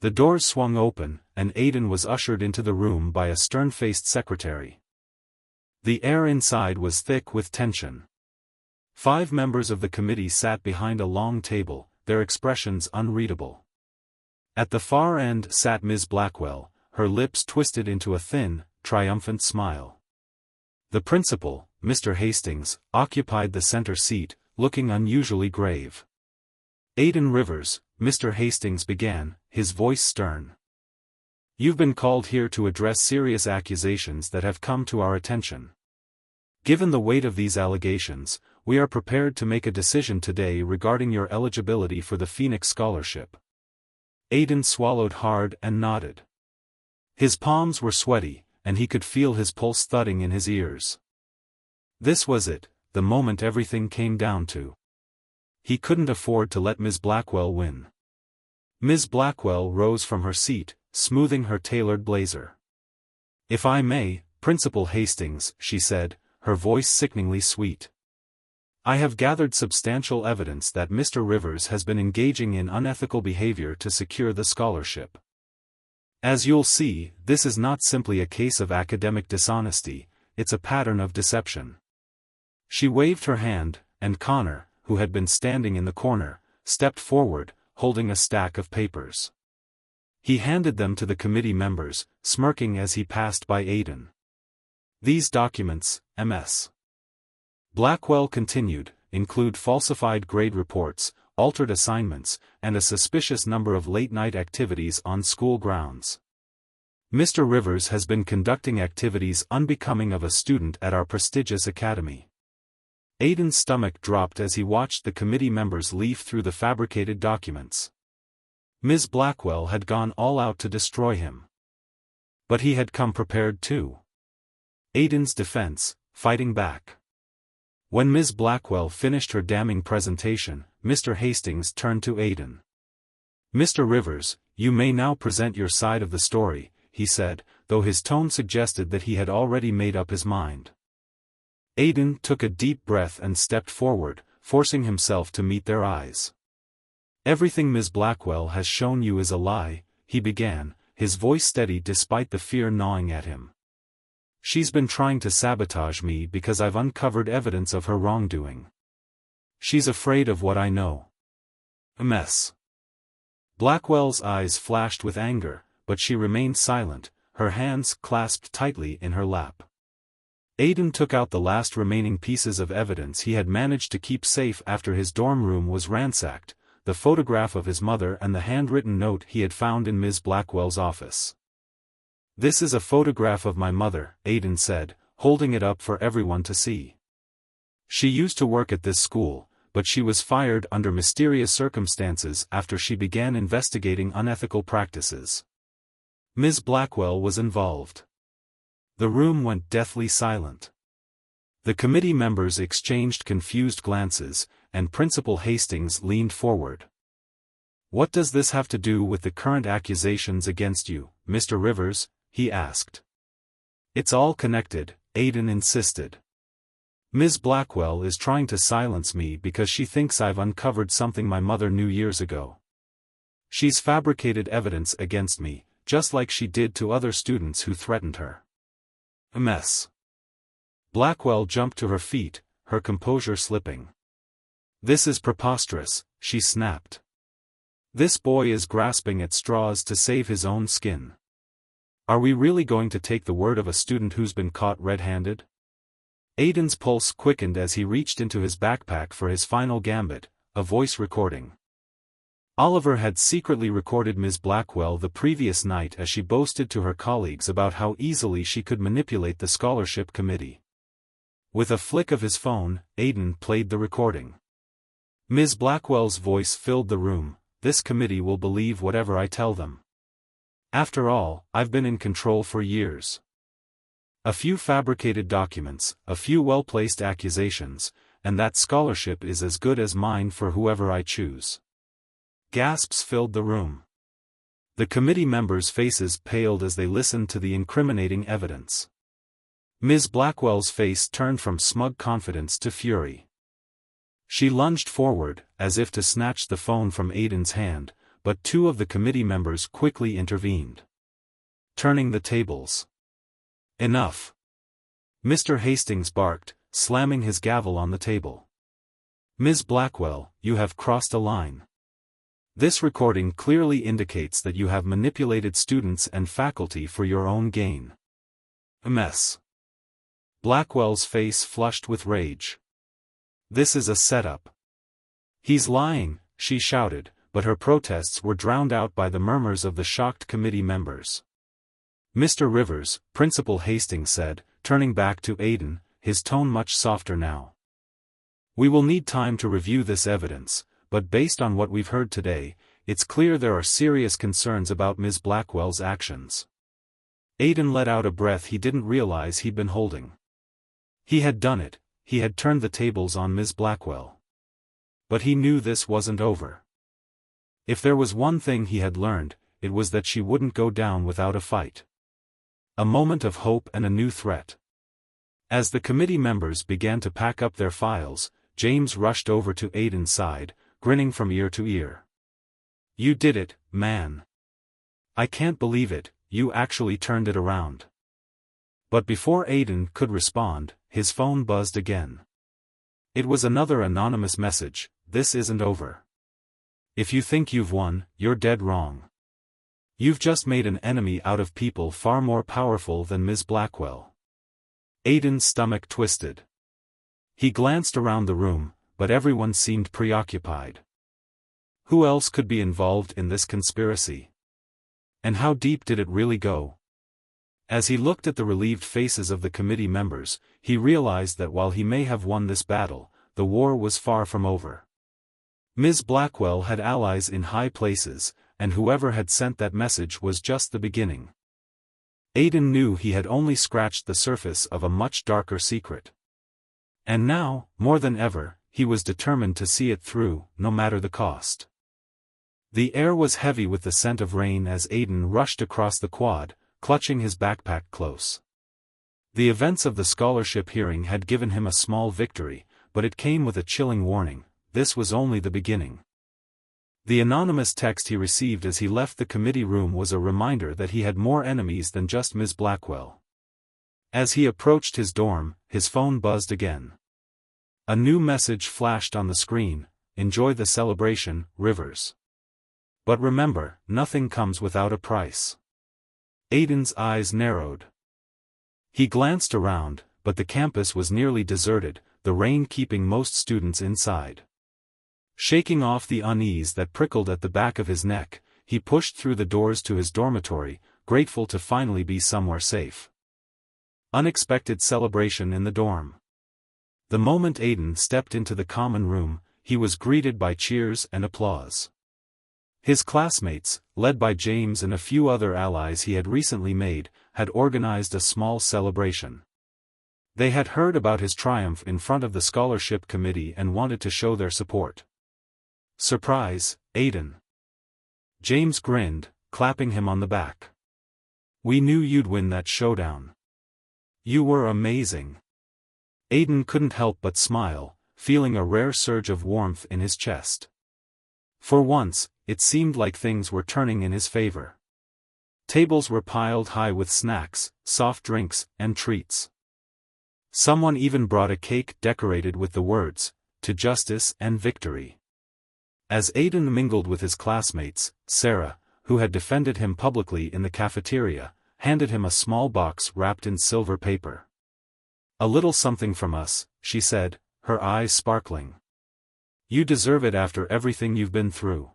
A: The doors swung open, and Aidan was ushered into the room by a stern-faced secretary. The air inside was thick with tension. 5 members of the committee sat behind a long table, their expressions unreadable. At the far end sat Ms. Blackwell, her lips twisted into a thin, triumphant smile. The principal, Mr. Hastings, occupied the center seat, looking unusually grave. "Aidan Rivers," Mr. Hastings began, his voice stern. "You've been called here to address serious accusations that have come to our attention. Given the weight of these allegations, we are prepared to make a decision today regarding your eligibility for the Phoenix Scholarship." Aidan swallowed hard and nodded. His palms were sweaty, and he could feel his pulse thudding in his ears. This was it, the moment everything came down to. He couldn't afford to let Ms. Blackwell win. Ms. Blackwell rose from her seat, smoothing her tailored blazer. "If I may, Principal Hastings," she said, her voice sickeningly sweet. "I have gathered substantial evidence that Mr. Rivers has been engaging in unethical behavior to secure the scholarship. As you'll see, this is not simply a case of academic dishonesty, it's a pattern of deception." She waved her hand, and Connor, who had been standing in the corner, stepped forward, holding a stack of papers. He handed them to the committee members, smirking as he passed by Aidan. "These documents, Ms. Blackwell continued, include falsified grade reports, altered assignments, and a suspicious number of late-night activities on school grounds. Mr. Rivers has been conducting activities unbecoming of a student at our prestigious academy." Aidan's stomach dropped as he watched the committee members leaf through the fabricated documents. Ms. Blackwell had gone all out to destroy him. But he had come prepared too. Aidan's defense, fighting back. When Ms. Blackwell finished her damning presentation, Mr. Hastings turned to Aidan. "Mr. Rivers, you may now present your side of the story," he said, though his tone suggested that he had already made up his mind. Aidan took a deep breath and stepped forward, forcing himself to meet their eyes. "Everything Ms. Blackwell has shown you is a lie," he began, his voice steady despite the fear gnawing at him. "She's been trying to sabotage me because I've uncovered evidence of her wrongdoing. She's afraid of what I know." Ms. Blackwell's eyes flashed with anger, but she remained silent, her hands clasped tightly in her lap. Aidan took out the last remaining pieces of evidence he had managed to keep safe after his dorm room was ransacked, the photograph of his mother and the handwritten note he had found in Ms. Blackwell's office. "This is a photograph of my mother," Aidan said, holding it up for everyone to see. "She used to work at this school, but she was fired under mysterious circumstances after she began investigating unethical practices. Ms. Blackwell was involved." The room went deathly silent. The committee members exchanged confused glances, and Principal Hastings leaned forward. "What does this have to do with the current accusations against you, Mr. Rivers?" he asked. "It's all connected," Aidan insisted. "Ms. Blackwell is trying to silence me because she thinks I've uncovered something my mother knew years ago. She's fabricated evidence against me, just like she did to other students who threatened her. A mess." Blackwell jumped to her feet, her composure slipping. "This is preposterous," she snapped. "This boy is grasping at straws to save his own skin. Are we really going to take the word of a student who's been caught red-handed?" Aidan's pulse quickened as he reached into his backpack for his final gambit, a voice recording. Oliver had secretly recorded Ms. Blackwell the previous night as she boasted to her colleagues about how easily she could manipulate the scholarship committee. With a flick of his phone, Aidan played the recording. Ms. Blackwell's voice filled the room. "This committee will believe whatever I tell them. After all, I've been in control for years. A few fabricated documents, a few well-placed accusations, and that scholarship is as good as mine for whoever I choose." Gasps filled the room. The committee members' faces paled as they listened to the incriminating evidence. Ms. Blackwell's face turned from smug confidence to fury. She lunged forward, as if to snatch the phone from Aidan's hand, but two of the committee members quickly intervened, turning the tables. "Enough!" Mr. Hastings barked, slamming his gavel on the table. "Ms. Blackwell, you have crossed a line. This recording clearly indicates that you have manipulated students and faculty for your own gain. A mess." Blackwell's face flushed with rage. "This is a setup." "He's lying," she shouted, but her protests were drowned out by the murmurs of the shocked committee members. "Mr. Rivers," Principal Hastings said, turning back to Aidan, his tone much softer now. "We will need time to review this evidence, but based on what we've heard today, it's clear there are serious concerns about Ms. Blackwell's actions." Aidan let out a breath he didn't realize he'd been holding. He had done it, he had turned the tables on Ms. Blackwell. But he knew this wasn't over. If there was one thing he had learned, it was that she wouldn't go down without a fight. A moment of hope and a new threat. As the committee members began to pack up their files, James rushed over to Aidan's side, grinning from ear to ear. "You did it, man. I can't believe it, you actually turned it around." But before Aidan could respond, his phone buzzed again. It was another anonymous message. "This isn't over. If you think you've won, you're dead wrong. You've just made an enemy out of people far more powerful than Ms. Blackwell." Aidan's stomach twisted. He glanced around the room, but everyone seemed preoccupied. Who else could be involved in this conspiracy? And how deep did it really go? As he looked at the relieved faces of the committee members, he realized that while he may have won this battle, the war was far from over. Ms. Blackwell had allies in high places, and whoever had sent that message was just the beginning. Aidan knew he had only scratched the surface of a much darker secret. And now, more than ever, he was determined to see it through, no matter the cost. The air was heavy with the scent of rain as Aidan rushed across the quad, clutching his backpack close. The events of the scholarship hearing had given him a small victory, but it came with a chilling warning: this was only the beginning. The anonymous text he received as he left the committee room was a reminder that he had more enemies than just Ms. Blackwell. As he approached his dorm, his phone buzzed again. A new message flashed on the screen: "Enjoy the celebration, Rivers. But remember, nothing comes without a price." Aidan's eyes narrowed. He glanced around, but the campus was nearly deserted, the rain keeping most students inside. Shaking off the unease that prickled at the back of his neck, he pushed through the doors to his dormitory, grateful to finally be somewhere safe. Unexpected celebration in the dorm. The moment Aiden stepped into the common room, he was greeted by cheers and applause. His classmates, led by James and a few other allies he had recently made, had organized a small celebration. They had heard about his triumph in front of the scholarship committee and wanted to show their support. "Surprise, Aiden." James grinned, clapping him on the back. "We knew you'd win that showdown. You were amazing." Aiden couldn't help but smile, feeling a rare surge of warmth in his chest. For once, it seemed like things were turning in his favor. Tables were piled high with snacks, soft drinks, and treats. Someone even brought a cake decorated with the words, "To Justice and Victory." As Aiden mingled with his classmates, Sarah, who had defended him publicly in the cafeteria, handed him a small box wrapped in silver paper. "A little something from us," she said, her eyes sparkling. "You deserve it after everything you've been through."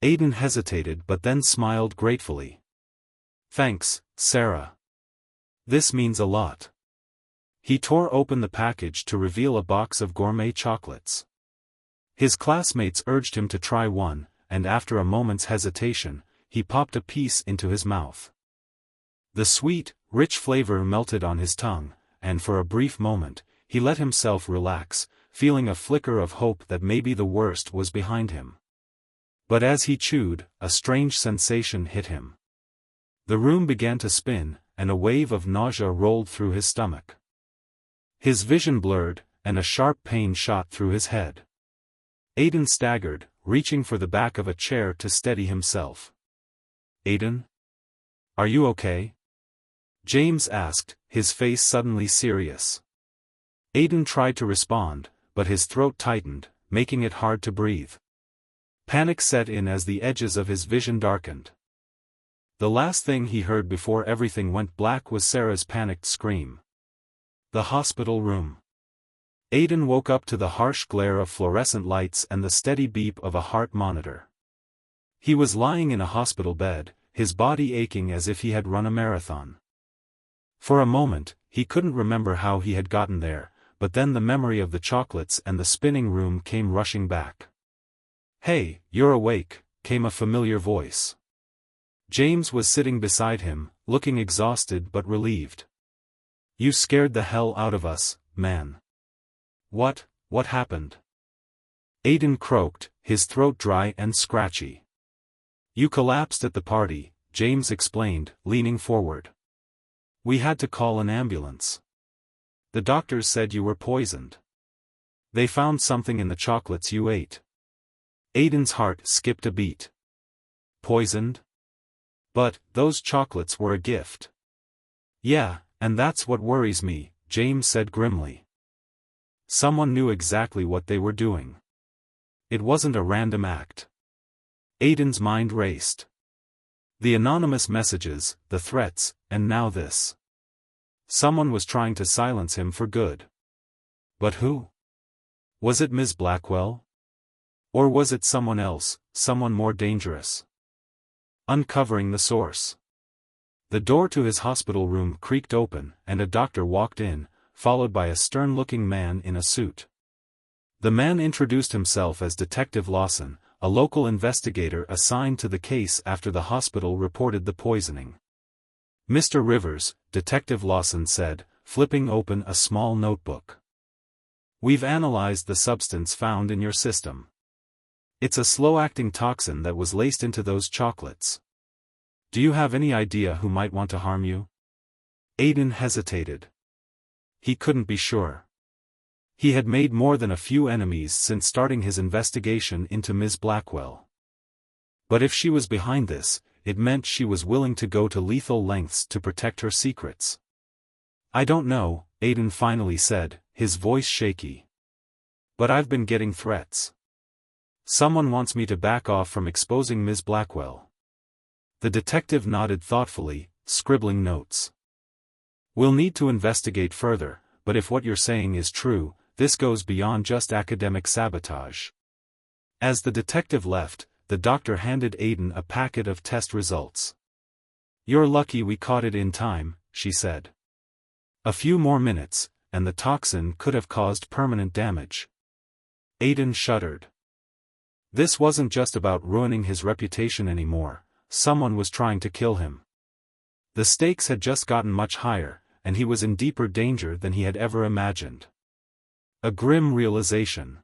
A: Aiden hesitated but then smiled gratefully. "Thanks, Sarah. This means a lot." He tore open the package to reveal a box of gourmet chocolates. His classmates urged him to try one, and after a moment's hesitation, he popped a piece into his mouth. The sweet, rich flavor melted on his tongue, and for a brief moment, he let himself relax, feeling a flicker of hope that maybe the worst was behind him. But as he chewed, a strange sensation hit him. The room began to spin, and a wave of nausea rolled through his stomach. His vision blurred, and a sharp pain shot through his head. Aiden staggered, reaching for the back of a chair to steady himself. "Aiden? Are you okay?" James asked, his face suddenly serious. Aiden tried to respond, but his throat tightened, making it hard to breathe. Panic set in as the edges of his vision darkened. The last thing he heard before everything went black was Sarah's panicked scream. The hospital room. Aiden woke up to the harsh glare of fluorescent lights and the steady beep of a heart monitor. He was lying in a hospital bed, his body aching as if he had run a marathon. For a moment, he couldn't remember how he had gotten there, but then the memory of the chocolates and the spinning room came rushing back. "Hey, you're awake," came a familiar voice. James was sitting beside him, looking exhausted but relieved. "You scared the hell out of us, man." What happened?" Aiden croaked, his throat dry and scratchy. "You collapsed at the party," James explained, leaning forward. "We had to call an ambulance. The doctors said you were poisoned. They found something in the chocolates you ate." Aiden's heart skipped a beat. "Poisoned? But those chocolates were a gift." "Yeah, and that's what worries me," James said grimly. Someone knew exactly what they were doing. It wasn't a random act. Aiden's mind raced. The anonymous messages, the threats, and now this. Someone was trying to silence him for good. But who? Was it Ms. Blackwell? Or was it someone else, someone more dangerous? Uncovering the source. The door to his hospital room creaked open, and a doctor walked in, followed by a stern-looking man in a suit. The man introduced himself as Detective Lawson, a local investigator assigned to the case after the hospital reported the poisoning. "Mr. Rivers," Detective Lawson said, flipping open a small notebook. "We've analyzed the substance found in your system. It's a slow-acting toxin that was laced into those chocolates. Do you have any idea who might want to harm you?" Aiden hesitated. He couldn't be sure. He had made more than a few enemies since starting his investigation into Ms. Blackwell. But if she was behind this, it meant she was willing to go to lethal lengths to protect her secrets. "I don't know," Aiden finally said, his voice shaky. "But I've been getting threats. Someone wants me to back off from exposing Ms. Blackwell." The detective nodded thoughtfully, scribbling notes. "We'll need to investigate further, but if what you're saying is true, this goes beyond just academic sabotage. As the detective left, the doctor handed Aidan a packet of test results. "You're lucky we caught it in time," she said. "A few more minutes, and the toxin could have caused permanent damage." Aidan shuddered. This wasn't just about ruining his reputation anymore, someone was trying to kill him. The stakes had just gotten much higher, and he was in deeper danger than he had ever imagined. A grim realization.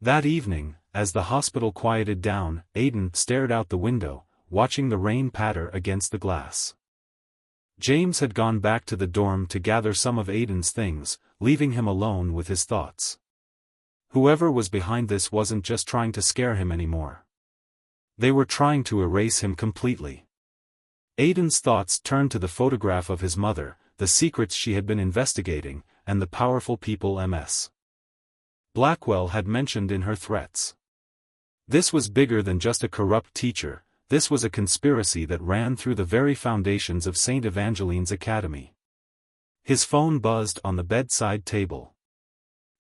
A: That evening, as the hospital quieted down, Aidan stared out the window, watching the rain patter against the glass. James had gone back to the dorm to gather some of Aidan's things, leaving him alone with his thoughts. Whoever was behind this wasn't just trying to scare him anymore. They were trying to erase him completely. Aidan's thoughts turned to the photograph of his mother, the secrets she had been investigating, and the powerful people Ms. Blackwell had mentioned in her threats. This was bigger than just a corrupt teacher, this was a conspiracy that ran through the very foundations of St. Evangeline's Academy. His phone buzzed on the bedside table.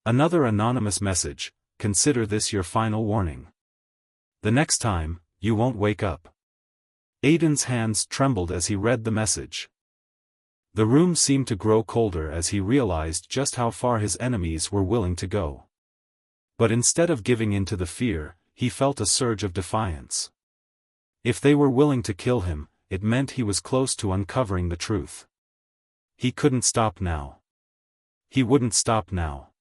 A: Another anonymous message: "Consider this your final warning. The next time, you won't wake up." Aidan's hands trembled as he read the message. The room seemed to grow colder as he realized just how far his enemies were willing to go. But instead of giving in to the fear, he felt a surge of defiance. If they were willing to kill him, it meant he was close to uncovering the truth. He couldn't stop now. He wouldn't stop now.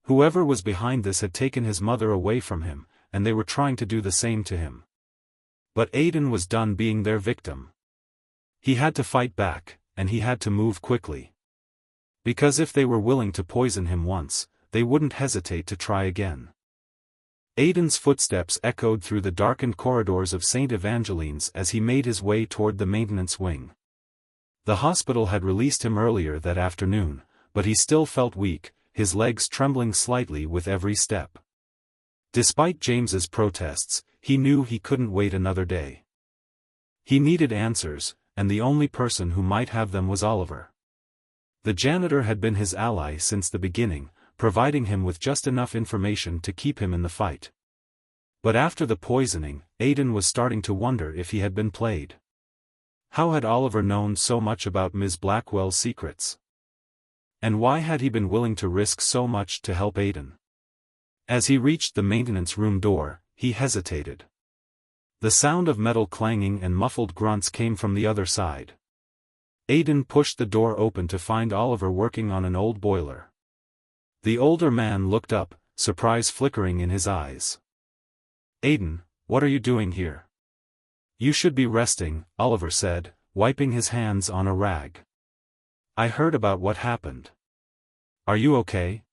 A: Whoever was behind this had taken his mother away from him, and they were trying to do the same to him. But Aidan was done being their victim. He had to fight back, and he had to move quickly. Because if they were willing to poison him once, they wouldn't hesitate to try again. Aidan's footsteps echoed through the darkened corridors of St. Evangeline's as he made his way toward the maintenance wing. The hospital had released him earlier that afternoon, but he still felt weak, his legs trembling slightly with every step. Despite James's protests, he knew he couldn't wait another day. He needed answers, and the only person who might have them was Oliver. The janitor had been his ally since the beginning, providing him with just enough information to keep him in the fight. But after the poisoning, Aidan was starting to wonder if he had been played. How had Oliver known so much about Ms. Blackwell's secrets? And why had he been willing to risk so much to help Aidan? As he reached the maintenance room door, he hesitated. The sound of metal clanging and muffled grunts came from the other side. Aidan pushed the door open to find Oliver working on an old boiler. The older man looked up, surprise flickering in his eyes. "Aidan, what are you doing here?" "You should be resting," Oliver said, wiping his hands on a rag. "I heard about what happened. Are you okay?"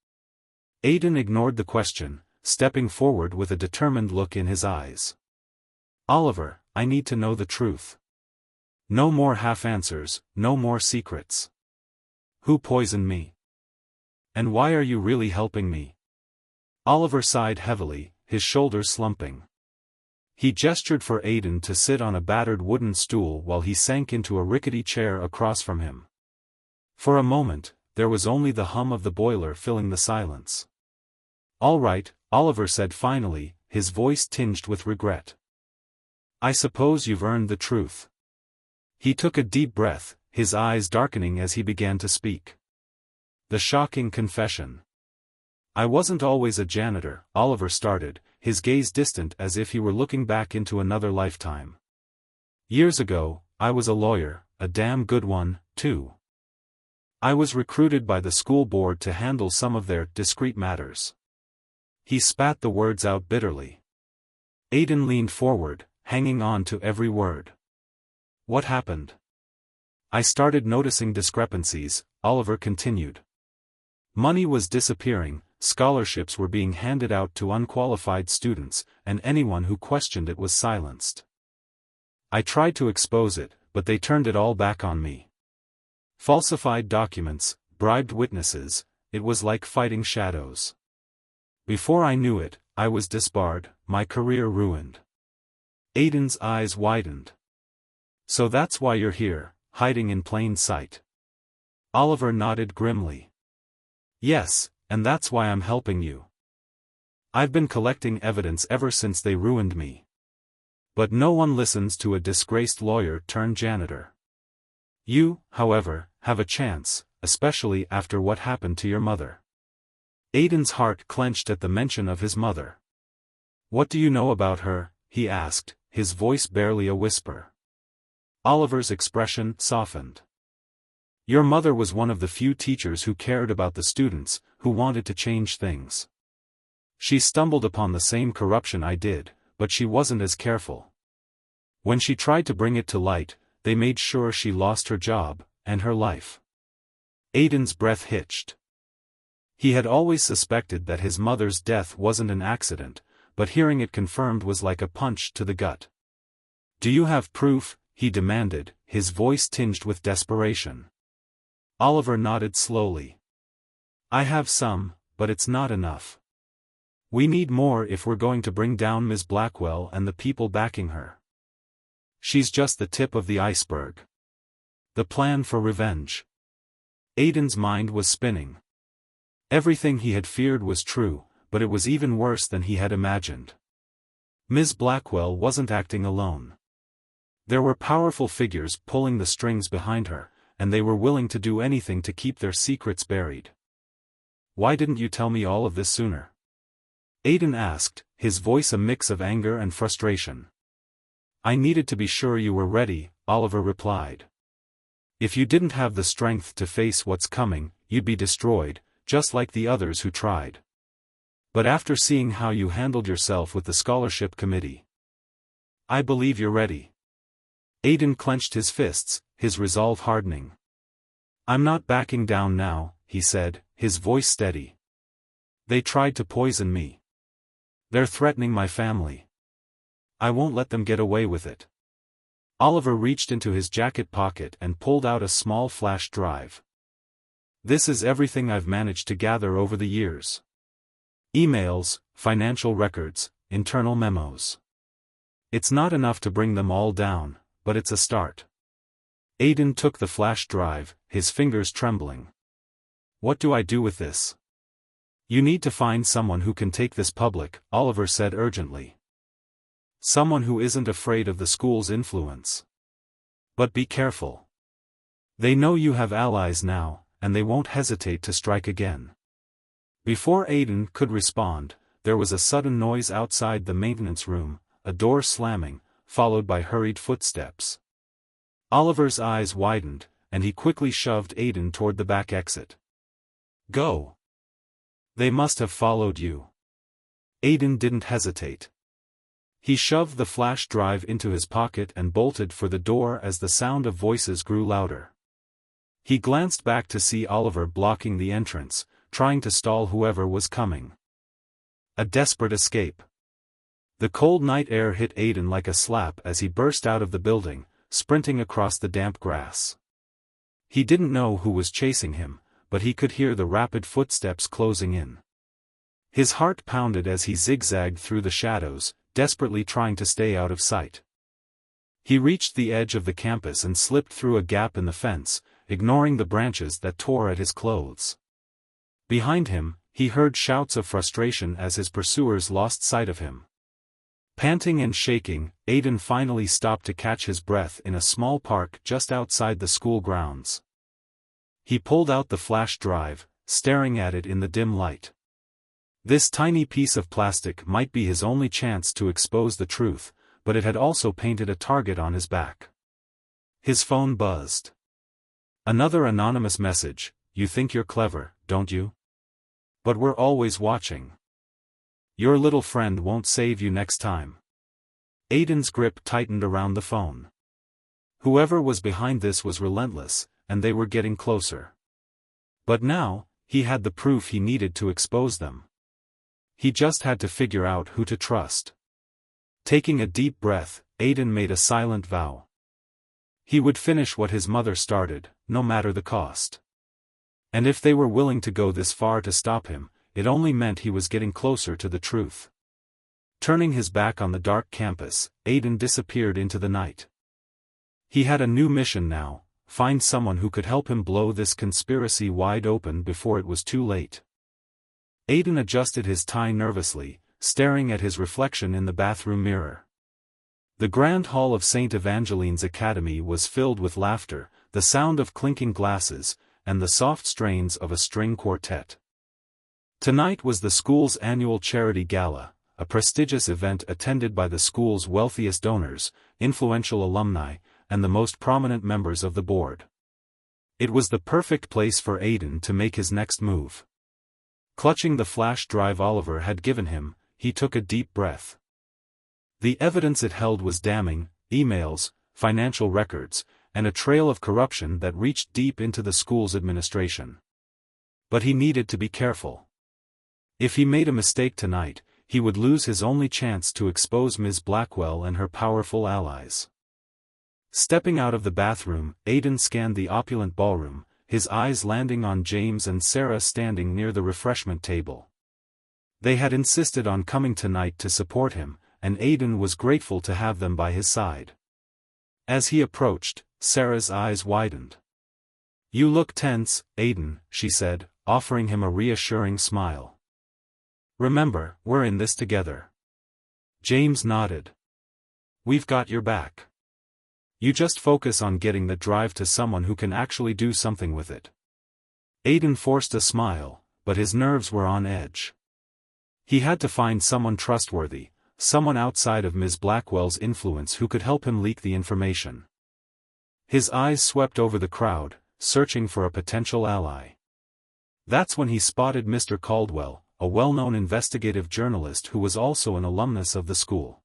A: Aidan ignored the question, stepping forward with a determined look in his eyes. "Oliver, I need to know the truth. No more half-answers, no more secrets. Who poisoned me? And why are you really helping me?" Oliver sighed heavily, his shoulders slumping. He gestured for Aidan to sit on a battered wooden stool while he sank into a rickety chair across from him. For a moment, there was only the hum of the boiler filling the silence. "All right," Oliver said finally, his voice tinged with regret. "I suppose you've earned the truth." He took a deep breath, his eyes darkening as he began to speak. The shocking confession. "I wasn't always a janitor," Oliver started, his gaze distant as if he were looking back into another lifetime. "Years ago, I was a lawyer, a damn good one, too. I was recruited by the school board to handle some of their discreet matters." He spat the words out bitterly. Aidan leaned forward, hanging on to every word. "What happened?" "I started noticing discrepancies," Oliver continued. "Money was disappearing, scholarships were being handed out to unqualified students, and anyone who questioned it was silenced. I tried to expose it, but they turned it all back on me. Falsified documents, bribed witnesses, it was like fighting shadows. Before I knew it, I was disbarred, my career ruined." Aidan's eyes widened. "So that's why you're here, hiding in plain sight?" Oliver nodded grimly. "Yes, and that's why I'm helping you." I've been collecting evidence ever since they ruined me. But no one listens to a disgraced lawyer turned janitor. You, however, have a chance, especially after what happened to your mother. Aidan's heart clenched at the mention of his mother. What do you know about her? He asked, his voice barely a whisper. Oliver's expression softened. Your mother was one of the few teachers who cared about the students, who wanted to change things. She stumbled upon the same corruption I did, but she wasn't as careful. When she tried to bring it to light, they made sure she lost her job, and her life. Aidan's breath hitched. He had always suspected that his mother's death wasn't an accident, but hearing it confirmed was like a punch to the gut. Do you have proof? He demanded, his voice tinged with desperation. Oliver nodded slowly. I have some, but it's not enough. We need more if we're going to bring down Ms. Blackwell and the people backing her. She's just the tip of the iceberg. The plan for revenge. Aidan's mind was spinning. Everything he had feared was true, but it was even worse than he had imagined. Ms. Blackwell wasn't acting alone. There were powerful figures pulling the strings behind her, and they were willing to do anything to keep their secrets buried. Why didn't you tell me all of this sooner? Aidan asked, his voice a mix of anger and frustration. I needed to be sure you were ready, Oliver replied. If you didn't have the strength to face what's coming, you'd be destroyed, just like the others who tried. But after seeing how you handled yourself with the scholarship committee, I believe you're ready. Aidan clenched his fists, his resolve hardening. I'm not backing down now, he said, his voice steady. They tried to poison me. They're threatening my family. I won't let them get away with it. Oliver reached into his jacket pocket and pulled out a small flash drive. This is everything I've managed to gather over the years. Emails, financial records, internal memos. It's not enough to bring them all down, but it's a start. Aidan took the flash drive, his fingers trembling. What do I do with this? You need to find someone who can take this public, Oliver said urgently. Someone who isn't afraid of the school's influence. But be careful. They know you have allies now, and they won't hesitate to strike again. Before Aidan could respond, there was a sudden noise outside the maintenance room, a door slamming, followed by hurried footsteps. Oliver's eyes widened, and he quickly shoved Aidan toward the back exit. Go. They must have followed you. Aidan didn't hesitate. He shoved the flash drive into his pocket and bolted for the door as the sound of voices grew louder. He glanced back to see Oliver blocking the entrance, trying to stall whoever was coming. A desperate escape. The cold night air hit Aidan like a slap as he burst out of the building, sprinting across the damp grass. He didn't know who was chasing him, but he could hear the rapid footsteps closing in. His heart pounded as he zigzagged through the shadows, desperately trying to stay out of sight. He reached the edge of the campus and slipped through a gap in the fence, ignoring the branches that tore at his clothes. Behind him, he heard shouts of frustration as his pursuers lost sight of him. Panting and shaking, Aidan finally stopped to catch his breath in a small park just outside the school grounds. He pulled out the flash drive, staring at it in the dim light. This tiny piece of plastic might be his only chance to expose the truth, but it had also painted a target on his back. His phone buzzed. Another anonymous message: "You think you're clever, don't you? But we're always watching. Your little friend won't save you next time." Aidan's grip tightened around the phone. Whoever was behind this was relentless, and they were getting closer. But now, he had the proof he needed to expose them. He just had to figure out who to trust. Taking a deep breath, Aidan made a silent vow. He would finish what his mother started, no matter the cost. And if they were willing to go this far to stop him, it only meant he was getting closer to the truth. Turning his back on the dark campus, Aidan disappeared into the night. He had a new mission now: find someone who could help him blow this conspiracy wide open before it was too late. Aidan adjusted his tie nervously, staring at his reflection in the bathroom mirror. The grand hall of St. Evangeline's Academy was filled with laughter, the sound of clinking glasses, and the soft strains of a string quartet. Tonight was the school's annual charity gala, a prestigious event attended by the school's wealthiest donors, influential alumni, and the most prominent members of the board. It was the perfect place for Aidan to make his next move. Clutching the flash drive Oliver had given him, he took a deep breath. The evidence it held was damning: emails, financial records, and a trail of corruption that reached deep into the school's administration. But he needed to be careful. If he made a mistake tonight, he would lose his only chance to expose Ms. Blackwell and her powerful allies. Stepping out of the bathroom, Aidan scanned the opulent ballroom, his eyes landing on James and Sarah standing near the refreshment table. They had insisted on coming tonight to support him, and Aidan was grateful to have them by his side. As he approached, Sarah's eyes widened. "You look tense, Aidan," she said, offering him a reassuring smile. "Remember, we're in this together." James nodded. "We've got your back. You just focus on getting the drive to someone who can actually do something with it." Aidan forced a smile, but his nerves were on edge. He had to find someone trustworthy, someone outside of Ms. Blackwell's influence who could help him leak the information. His eyes swept over the crowd, searching for a potential ally. That's when he spotted Mr. Caldwell, a well-known investigative journalist who was also an alumnus of the school.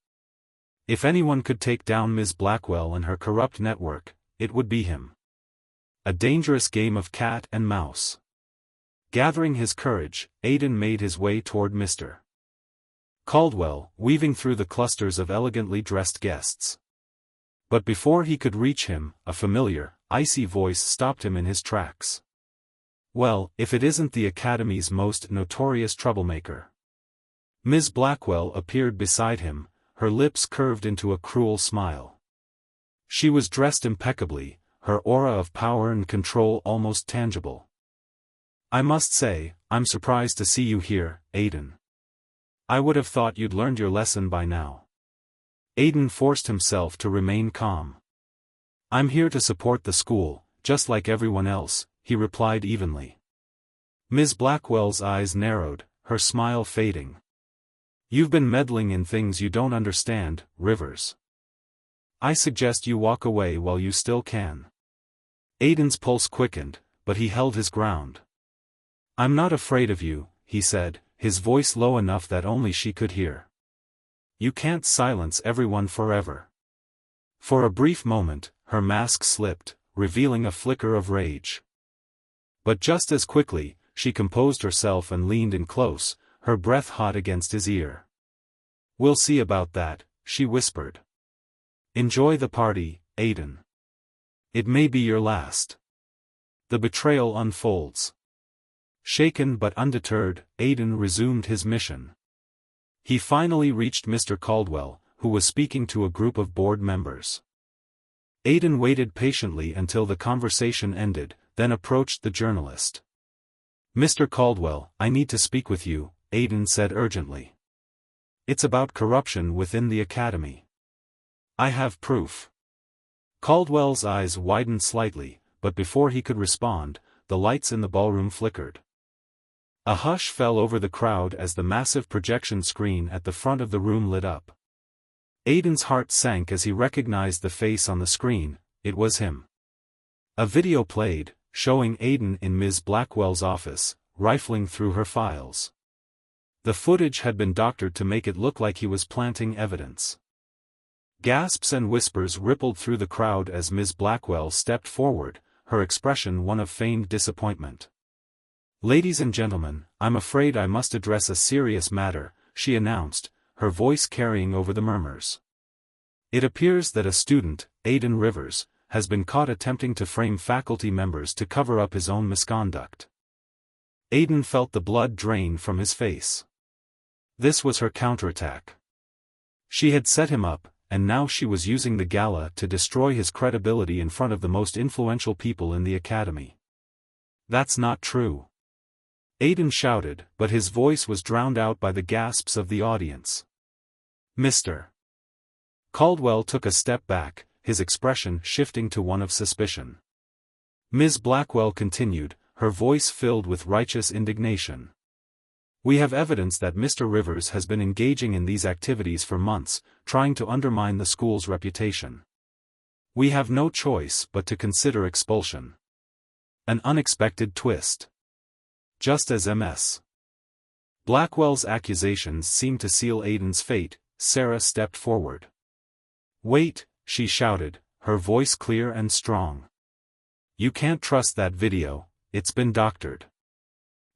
A: If anyone could take down Ms. Blackwell and her corrupt network, it would be him. A dangerous game of cat and mouse. Gathering his courage, Aidan made his way toward Mr. Caldwell, weaving through the clusters of elegantly dressed guests. But before he could reach him, a familiar, icy voice stopped him in his tracks. "Well, if it isn't the Academy's most notorious troublemaker." Ms. Blackwell appeared beside him, her lips curved into a cruel smile. She was dressed impeccably, her aura of power and control almost tangible. "I must say, I'm surprised to see you here, Aidan. I would have thought you'd learned your lesson by now." Aidan forced himself to remain calm. "I'm here to support the school, just like everyone else," he replied evenly. Ms. Blackwell's eyes narrowed, her smile fading. "You've been meddling in things you don't understand, Rivers. I suggest you walk away while you still can." Aidan's pulse quickened, but he held his ground. "I'm not afraid of you," he said, his voice low enough that only she could hear. "You can't silence everyone forever." For a brief moment, her mask slipped, revealing a flicker of rage. But just as quickly, she composed herself and leaned in close, her breath hot against his ear. "We'll see about that," she whispered. "Enjoy the party, Aidan. It may be your last." The betrayal unfolds. Shaken but undeterred, Aidan resumed his mission. He finally reached Mr. Caldwell, who was speaking to a group of board members. Aidan waited patiently until the conversation ended, then approached the journalist. "Mr. Caldwell, I need to speak with you," Aidan said urgently. "It's about corruption within the Academy. I have proof." Caldwell's eyes widened slightly, but before he could respond, the lights in the ballroom flickered. A hush fell over the crowd as the massive projection screen at the front of the room lit up. Aidan's heart sank as he recognized the face on the screen. It was him. A video played, showing Aidan in Ms. Blackwell's office, rifling through her files. The footage had been doctored to make it look like he was planting evidence. Gasps and whispers rippled through the crowd as Ms. Blackwell stepped forward, her expression one of feigned disappointment. "Ladies and gentlemen, I'm afraid I must address a serious matter," she announced, her voice carrying over the murmurs. "It appears that a student, Aidan Rivers, has been caught attempting to frame faculty members to cover up his own misconduct." Aidan felt the blood drain from his face. This was her counterattack. She had set him up, and now she was using the gala to destroy his credibility in front of the most influential people in the Academy. "That's not true." Aidan shouted, but his voice was drowned out by the gasps of the audience. Mr. Caldwell took a step back, his expression shifting to one of suspicion. Ms. Blackwell continued, her voice filled with righteous indignation. We have evidence that Mr. Rivers has been engaging in these activities for months, trying to undermine the school's reputation. We have no choice but to consider expulsion. An unexpected twist. Just as Ms. Blackwell's accusations seemed to seal Aidan's fate, Sarah stepped forward. Wait, she shouted, her voice clear and strong. You can't trust that video, it's been doctored.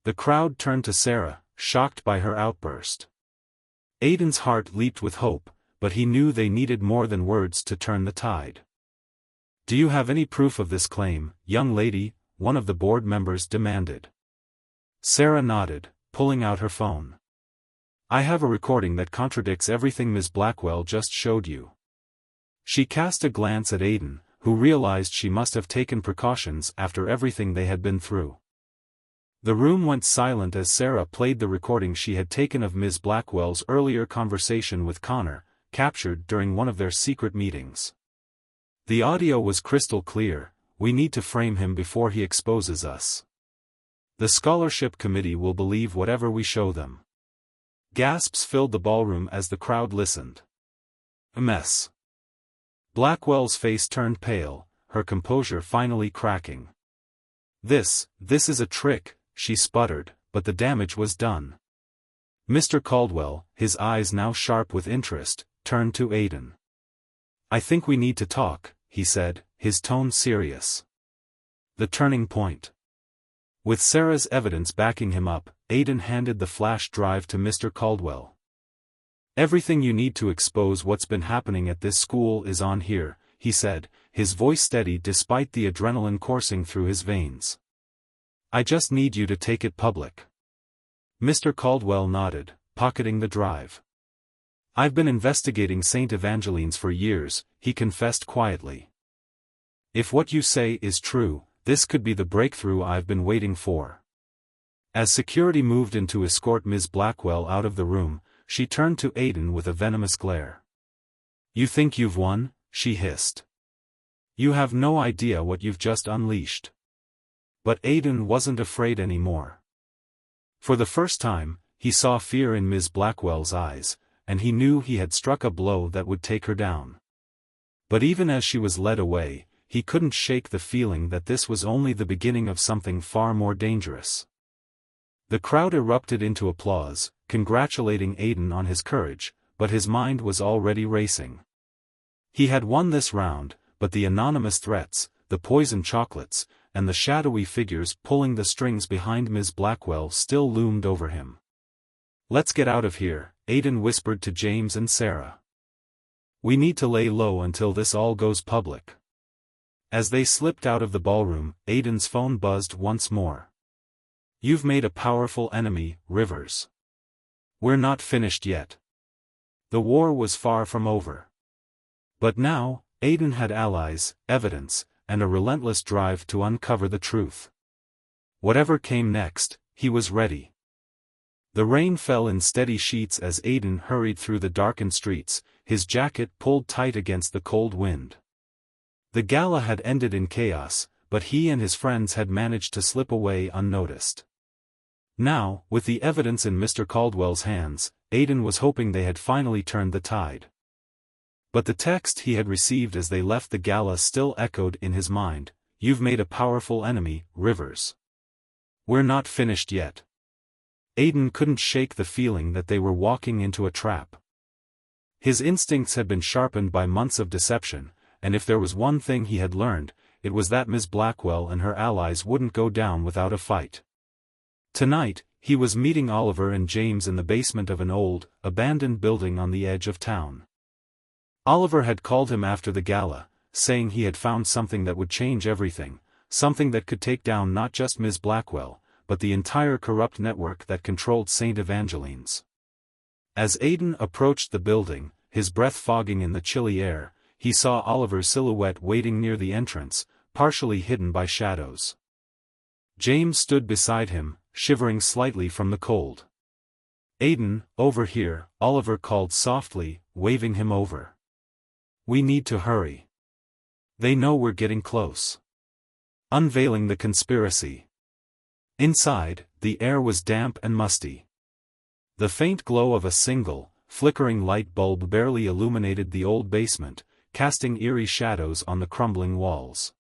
A: The crowd turned to Sarah, shocked by her outburst. Aidan's heart leaped with hope, but he knew they needed more than words to turn the tide. Do you have any proof of this claim, young lady? One of the board members demanded. Sarah nodded, pulling out her phone. I have a recording that contradicts everything Ms. Blackwell just showed you. She cast a glance at Aidan, who realized she must have taken precautions after everything they had been through. The room went silent as Sarah played the recording she had taken of Ms. Blackwell's earlier conversation with Connor, captured during one of their secret meetings. The audio was crystal clear. We need to frame him before he exposes us. The scholarship committee will believe whatever we show them. Gasps filled the ballroom as the crowd listened. Ms. Blackwell's face turned pale, her composure finally cracking. This is a trick, she sputtered, but the damage was done. Mr. Caldwell, his eyes now sharp with interest, turned to Aidan. I think we need to talk, he said, his tone serious. The turning point. With Sarah's evidence backing him up, Aidan handed the flash drive to Mr. Caldwell. Everything you need to expose what's been happening at this school is on here, he said, his voice steady despite the adrenaline coursing through his veins. I just need you to take it public. Mr. Caldwell nodded, pocketing the drive. I've been investigating St. Evangeline's for years, he confessed quietly. If what you say is true, this could be the breakthrough I've been waiting for. As security moved in to escort Ms. Blackwell out of the room, she turned to Aidan with a venomous glare. You think you've won? She hissed. You have no idea what you've just unleashed. But Aidan wasn't afraid anymore. For the first time, he saw fear in Ms. Blackwell's eyes, and he knew he had struck a blow that would take her down. But even as she was led away, he couldn't shake the feeling that this was only the beginning of something far more dangerous. The crowd erupted into applause, congratulating Aidan on his courage, but his mind was already racing. He had won this round, but the anonymous threats, the poisoned chocolates, and the shadowy figures pulling the strings behind Ms. Blackwell still loomed over him. Let's get out of here, Aidan whispered to James and Sarah. We need to lay low until this all goes public. As they slipped out of the ballroom, Aidan's phone buzzed once more. You've made a powerful enemy, Rivers. We're not finished yet. The war was far from over. But now, Aidan had allies, evidence, and a relentless drive to uncover the truth. Whatever came next, he was ready. The rain fell in steady sheets as Aidan hurried through the darkened streets, his jacket pulled tight against the cold wind. The gala had ended in chaos, but he and his friends had managed to slip away unnoticed. Now, with the evidence in Mr. Caldwell's hands, Aidan was hoping they had finally turned the tide. But the text he had received as they left the gala still echoed in his mind, You've made a powerful enemy, Rivers. We're not finished yet. Aidan couldn't shake the feeling that they were walking into a trap. His instincts had been sharpened by months of deception, and if there was one thing he had learned, it was that Ms. Blackwell and her allies wouldn't go down without a fight. Tonight, he was meeting Oliver and James in the basement of an old, abandoned building on the edge of town. Oliver had called him after the gala, saying he had found something that would change everything, something that could take down not just Ms. Blackwell, but the entire corrupt network that controlled St. Evangeline's. As Aidan approached the building, his breath fogging in the chilly air, he saw Oliver's silhouette waiting near the entrance, partially hidden by shadows. James stood beside him, shivering slightly from the cold. "Aiden, over here," Oliver called softly, waving him over. "We need to hurry. They know we're getting close." Unveiling the conspiracy. Inside, the air was damp and musty. The faint glow of a single, flickering light bulb barely illuminated the old basement, casting eerie shadows on the crumbling walls.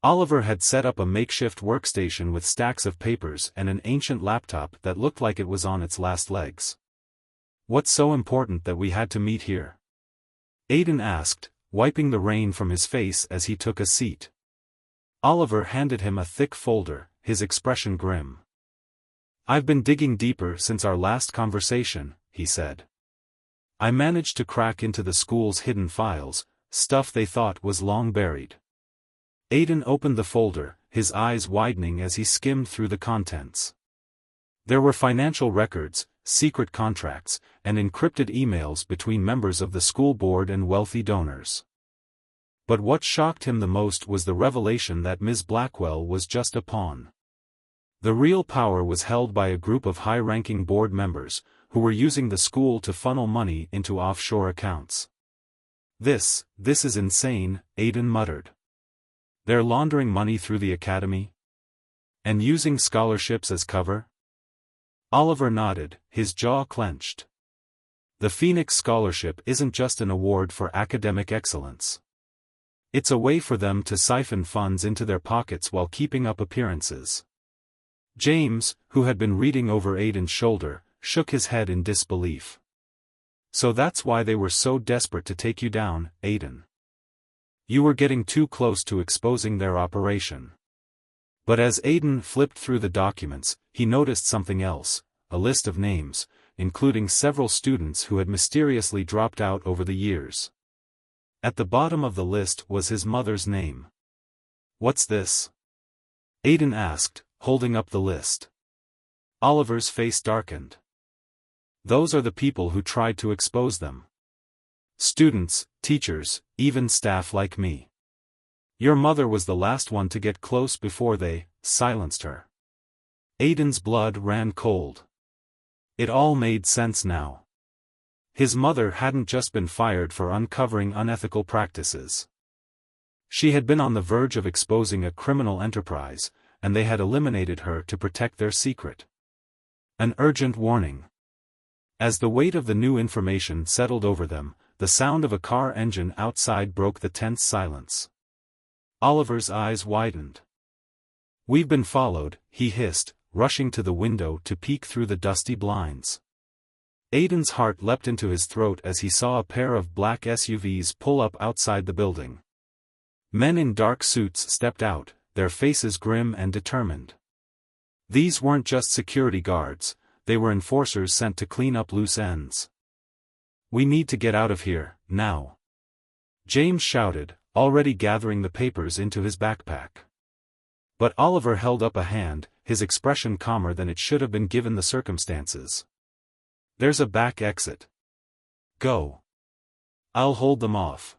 A: Oliver had set up a makeshift workstation with stacks of papers and an ancient laptop that looked like it was on its last legs. "What's so important that we had to meet here?" Aiden asked, wiping the rain from his face as he took a seat. Oliver handed him a thick folder, his expression grim. "I've been digging deeper since our last conversation," he said. "I managed to crack into the school's hidden files, stuff they thought was long buried." Aiden opened the folder, his eyes widening as he skimmed through the contents. There were financial records, secret contracts, and encrypted emails between members of the school board and wealthy donors. But what shocked him the most was the revelation that Ms. Blackwell was just a pawn. The real power was held by a group of high-ranking board members, who were using the school to funnel money into offshore accounts. This is insane," Aiden muttered. "They're laundering money through the academy? And using scholarships as cover?" Oliver nodded, his jaw clenched. "The Phoenix Scholarship isn't just an award for academic excellence. It's a way for them to siphon funds into their pockets while keeping up appearances." James, who had been reading over Aiden's shoulder, shook his head in disbelief. "So that's why they were so desperate to take you down, Aiden. You were getting too close to exposing their operation." But as Aiden flipped through the documents, he noticed something else, a list of names, including several students who had mysteriously dropped out over the years. At the bottom of the list was his mother's name. "What's this?" Aiden asked, holding up the list. Oliver's face darkened. "Those are the people who tried to expose them. Students, teachers, even staff like me. Your mother was the last one to get close before they silenced her." Aiden's blood ran cold. It all made sense now. His mother hadn't just been fired for uncovering unethical practices. She had been on the verge of exposing a criminal enterprise, and they had eliminated her to protect their secret. An urgent warning. As the weight of the new information settled over them, the sound of a car engine outside broke the tense silence. Oliver's eyes widened. "We've been followed," he hissed, rushing to the window to peek through the dusty blinds. Aiden's heart leapt into his throat as he saw a pair of black SUVs pull up outside the building. Men in dark suits stepped out, their faces grim and determined. These weren't just security guards, they were enforcers sent to clean up loose ends. "We need to get out of here, now," James shouted, already gathering the papers into his backpack. But Oliver held up a hand, his expression calmer than it should have been given the circumstances. "There's a back exit. Go. I'll hold them off."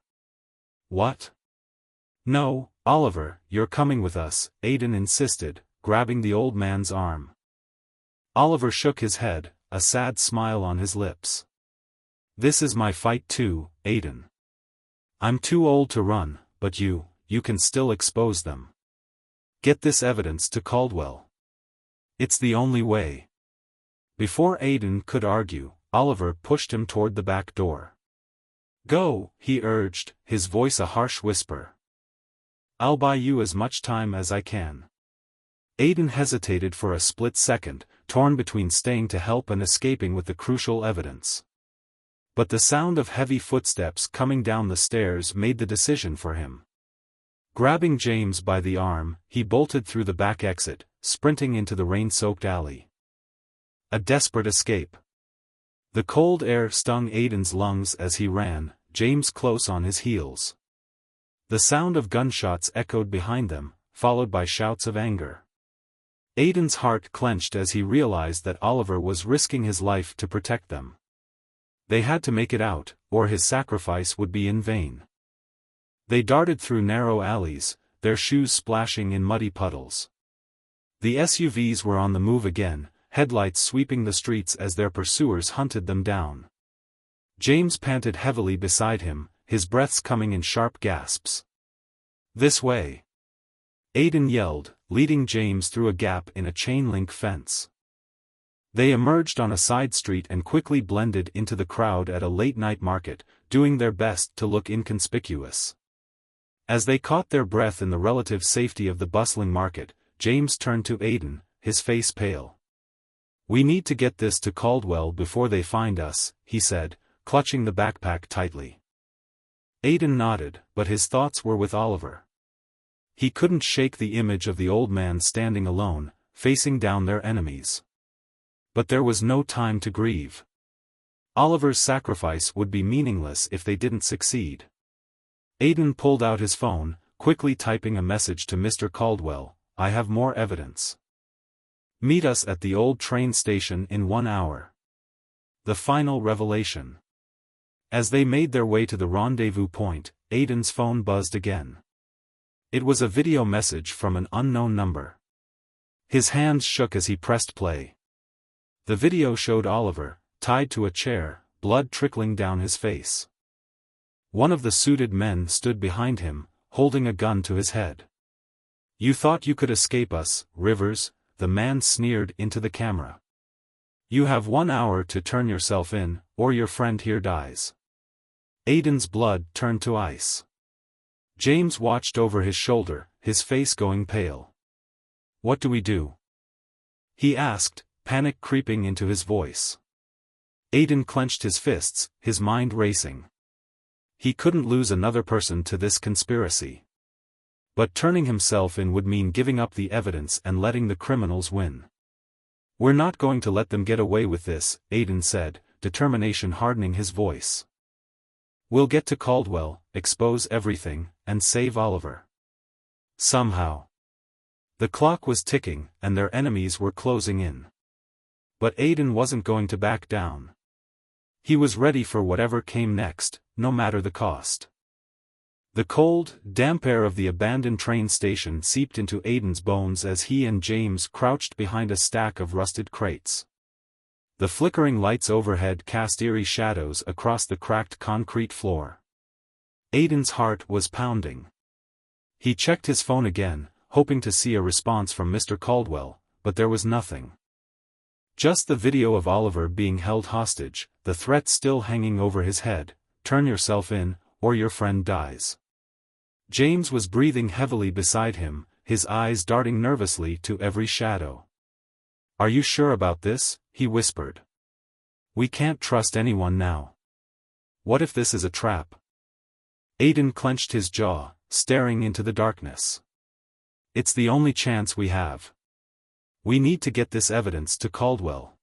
A: "What?" "No, Oliver, you're coming with us," Aiden insisted, grabbing the old man's arm. Oliver shook his head, a sad smile on his lips. "This is my fight too, Aiden. I'm too old to run, but you can still expose them. Get this evidence to Caldwell. It's the only way." Before Aiden could argue, Oliver pushed him toward the back door. "Go," he urged, his voice a harsh whisper. "I'll buy you as much time as I can." Aiden hesitated for a split second, torn between staying to help and escaping with the crucial evidence. But the sound of heavy footsteps coming down the stairs made the decision for him. Grabbing James by the arm, he bolted through the back exit, sprinting into the rain-soaked alley. A desperate escape. The cold air stung Aiden's lungs as he ran, James close on his heels. The sound of gunshots echoed behind them, followed by shouts of anger. Aiden's heart clenched as he realized that Oliver was risking his life to protect them. They had to make it out, or his sacrifice would be in vain. They darted through narrow alleys, their shoes splashing in muddy puddles. The SUVs were on the move again, headlights sweeping the streets as their pursuers hunted them down. James panted heavily beside him, his breaths coming in sharp gasps. "This way!" Aidan yelled, leading James through a gap in a chain-link fence. They emerged on a side street and quickly blended into the crowd at a late-night market, doing their best to look inconspicuous. As they caught their breath in the relative safety of the bustling market, James turned to Aidan, his face pale. "We need to get this to Caldwell before they find us," he said, clutching the backpack tightly. Aidan nodded, but his thoughts were with Oliver. He couldn't shake the image of the old man standing alone, facing down their enemies. But there was no time to grieve. Oliver's sacrifice would be meaningless if they didn't succeed. Aidan pulled out his phone, quickly typing a message to Mr. Caldwell, "I have more evidence. Meet us at the old train station in 1 hour." The final revelation. As they made their way to the rendezvous point, Aidan's phone buzzed again. It was a video message from an unknown number. His hands shook as he pressed play. The video showed Oliver, tied to a chair, blood trickling down his face. One of the suited men stood behind him, holding a gun to his head. "You thought you could escape us, Rivers," the man sneered into the camera. "You have 1 hour to turn yourself in, or your friend here dies." Aidan's blood turned to ice. James watched over his shoulder, his face going pale. "What do we do?" he asked, panic creeping into his voice. Aidan clenched his fists, his mind racing. He couldn't lose another person to this conspiracy. But turning himself in would mean giving up the evidence and letting the criminals win. "We're not going to let them get away with this," Aidan said, determination hardening his voice. "We'll get to Caldwell, expose everything, and save Oliver. Somehow." The clock was ticking, and their enemies were closing in. But Aidan wasn't going to back down. He was ready for whatever came next, no matter the cost. The cold, damp air of the abandoned train station seeped into Aidan's bones as he and James crouched behind a stack of rusted crates. The flickering lights overhead cast eerie shadows across the cracked concrete floor. Aidan's heart was pounding. He checked his phone again, hoping to see a response from Mr. Caldwell, but there was nothing. Just the video of Oliver being held hostage, the threat still hanging over his head, "Turn yourself in, or your friend dies." James was breathing heavily beside him, his eyes darting nervously to every shadow. "Are you sure about this?" he whispered. "We can't trust anyone now. What if this is a trap?" Aidan clenched his jaw, staring into the darkness. "It's the only chance we have. We need to get this evidence to Caldwell.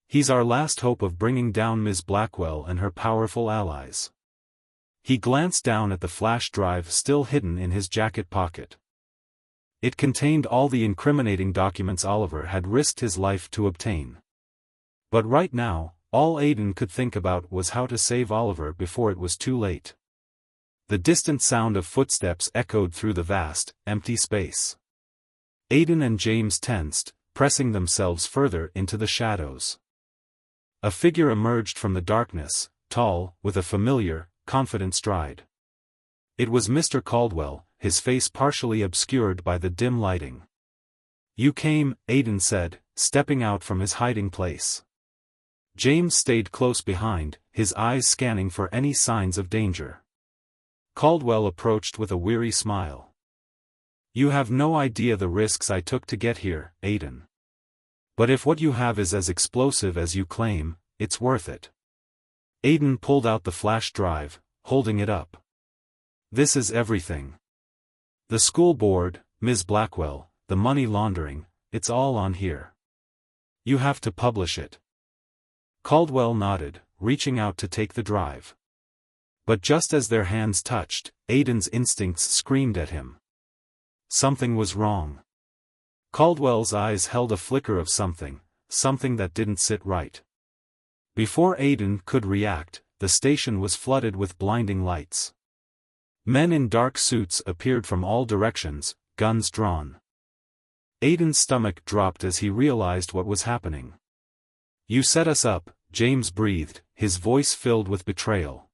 A: He's our last hope of bringing down Ms. Blackwell and her powerful allies." He glanced down at the flash drive still hidden in his jacket pocket. It contained all the incriminating documents Oliver had risked his life to obtain. But right now, all Aidan could think about was how to save Oliver before it was too late. The distant sound of footsteps echoed through the vast, empty space. Aidan and James tensed, pressing themselves further into the shadows. A figure emerged from the darkness, tall, with a familiar, confident stride. It was Mr. Caldwell, his face partially obscured by the dim lighting. "You came," Aidan said, stepping out from his hiding place. James stayed close behind, his eyes scanning for any signs of danger. Caldwell approached with a weary smile. "You have no idea the risks I took to get here, Aidan. But if what you have is as explosive as you claim, it's worth it." Aidan pulled out the flash drive, holding it up. "This is everything. The school board, Ms. Blackwell, the money laundering, it's all on here. You have to publish it." Caldwell nodded, reaching out to take the drive. But just as their hands touched, Aidan's instincts screamed at him. Something was wrong. Caldwell's eyes held a flicker of something that didn't sit right. Before Aidan could react, the station was flooded with blinding lights. Men in dark suits appeared from all directions, guns drawn. Aidan's stomach dropped as he realized what was happening. "You set us up," James breathed, his voice filled with betrayal.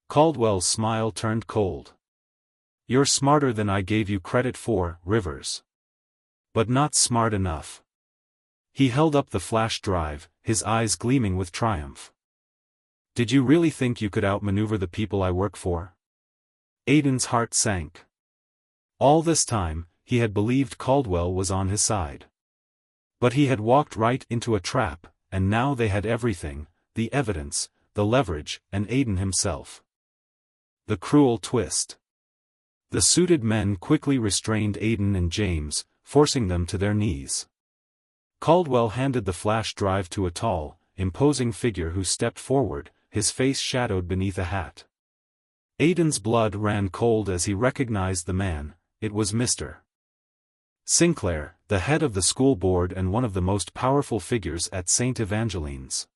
A: Caldwell's smile turned cold. "You're smarter than I gave you credit for, Rivers. But not smart enough." He held up the flash drive, his eyes gleaming with triumph. "Did you really think you could outmaneuver the people I work for?" Aidan's heart sank. All this time, he had believed Caldwell was on his side. But he had walked right into a trap, and now they had everything: the evidence, the leverage, and Aidan himself. The cruel twist. The suited men quickly restrained Aidan and James, forcing them to their knees. Caldwell handed the flash drive to a tall, imposing figure who stepped forward, his face shadowed beneath a hat. Aidan's blood ran cold as he recognized the man. It was Mr. Sinclair, the head of the school board and one of the most powerful figures at St. Evangeline's.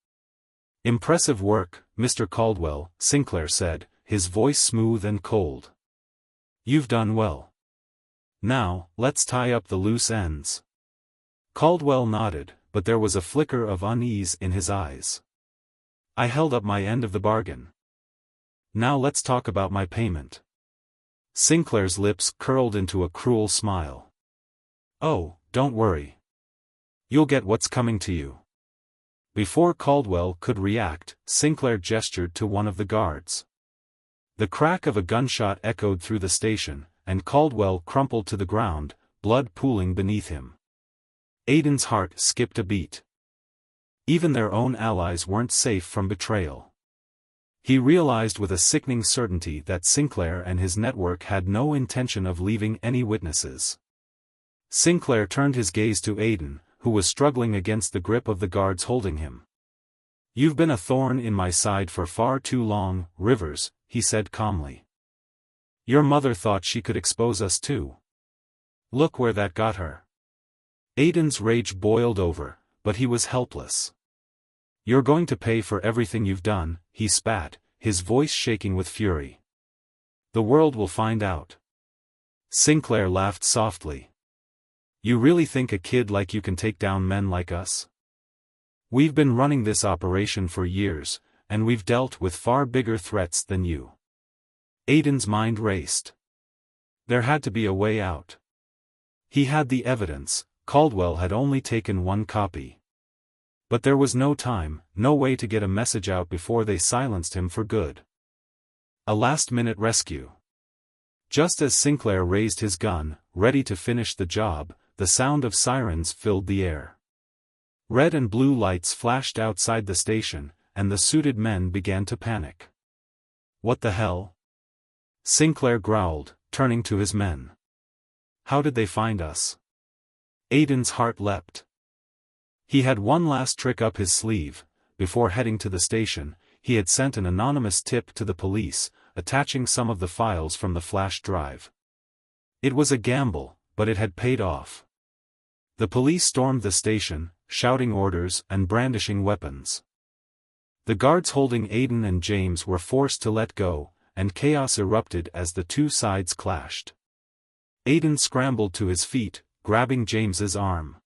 A: "Impressive work, Mr. Caldwell," Sinclair said, his voice smooth and cold. "You've done well. Now, let's tie up the loose ends." Caldwell nodded, but there was a flicker of unease in his eyes. "I held up my end of the bargain. Now let's talk about my payment." Sinclair's lips curled into a cruel smile. "Oh, don't worry. You'll get what's coming to you." Before Caldwell could react, Sinclair gestured to one of the guards. The crack of a gunshot echoed through the station, and Caldwell crumpled to the ground, blood pooling beneath him. Aidan's heart skipped a beat. Even their own allies weren't safe from betrayal. He realized with a sickening certainty that Sinclair and his network had no intention of leaving any witnesses. Sinclair turned his gaze to Aidan, who was struggling against the grip of the guards holding him. "You've been a thorn in my side for far too long, Rivers," he said calmly. "Your mother thought she could expose us too. Look where that got her." Aidan's rage boiled over, but he was helpless. "You're going to pay for everything you've done," he spat, his voice shaking with fury. "The world will find out." Sinclair laughed softly. "You really think a kid like you can take down men like us? We've been running this operation for years, and we've dealt with far bigger threats than you." Aidan's mind raced. There had to be a way out. He had the evidence. Caldwell had only taken one copy. But there was no time, no way to get a message out before they silenced him for good. A last-minute rescue. Just as Sinclair raised his gun, ready to finish the job, the sound of sirens filled the air. Red and blue lights flashed outside the station, and the suited men began to panic. "What the hell?" Sinclair growled, turning to his men. "How did they find us?" Aidan's heart leapt. He had one last trick up his sleeve. Before heading to the station, he had sent an anonymous tip to the police, attaching some of the files from the flash drive. It was a gamble, but it had paid off. The police stormed the station, shouting orders and brandishing weapons. The guards holding Aidan and James were forced to let go, and chaos erupted as the two sides clashed. Aidan scrambled to his feet, grabbing James's arm.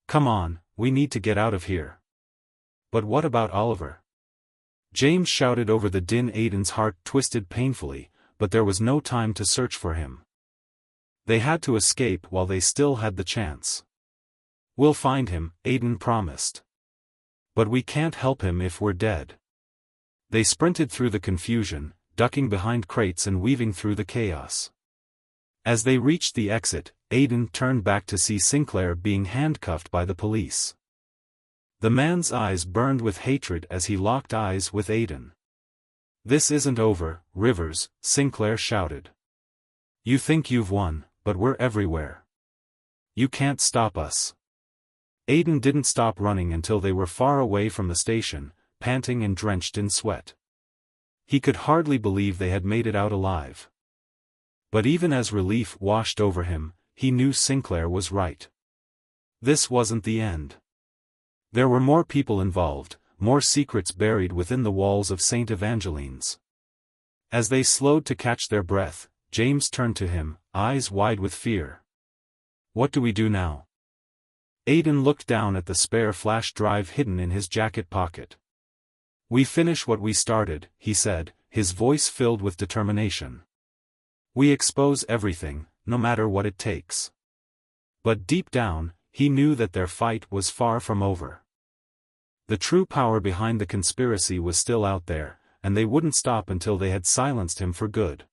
A: "Come on, we need to get out of here." "But what about Oliver?" James shouted over the din. Aidan's heart twisted painfully, but there was no time to search for him. They had to escape while they still had the chance. "We'll find him," Aidan promised. "But we can't help him if we're dead." They sprinted through the confusion, ducking behind crates and weaving through the chaos. As they reached the exit, Aidan turned back to see Sinclair being handcuffed by the police. The man's eyes burned with hatred as he locked eyes with Aidan. "This isn't over, Rivers," Sinclair shouted. "You think you've won, but we're everywhere. You can't stop us." Aidan didn't stop running until they were far away from the station, panting and drenched in sweat. He could hardly believe they had made it out alive. But even as relief washed over him, he knew Sinclair was right. This wasn't the end. There were more people involved, more secrets buried within the walls of St. Evangeline's. As they slowed to catch their breath, James turned to him, eyes wide with fear. What do we do now? Aiden looked down at the spare flash drive hidden in his jacket pocket. We finish what we started, he said, his voice filled with determination. We expose everything, no matter what it takes. But deep down, he knew that their fight was far from over. The true power behind the conspiracy was still out there, and they wouldn't stop until they had silenced him for good.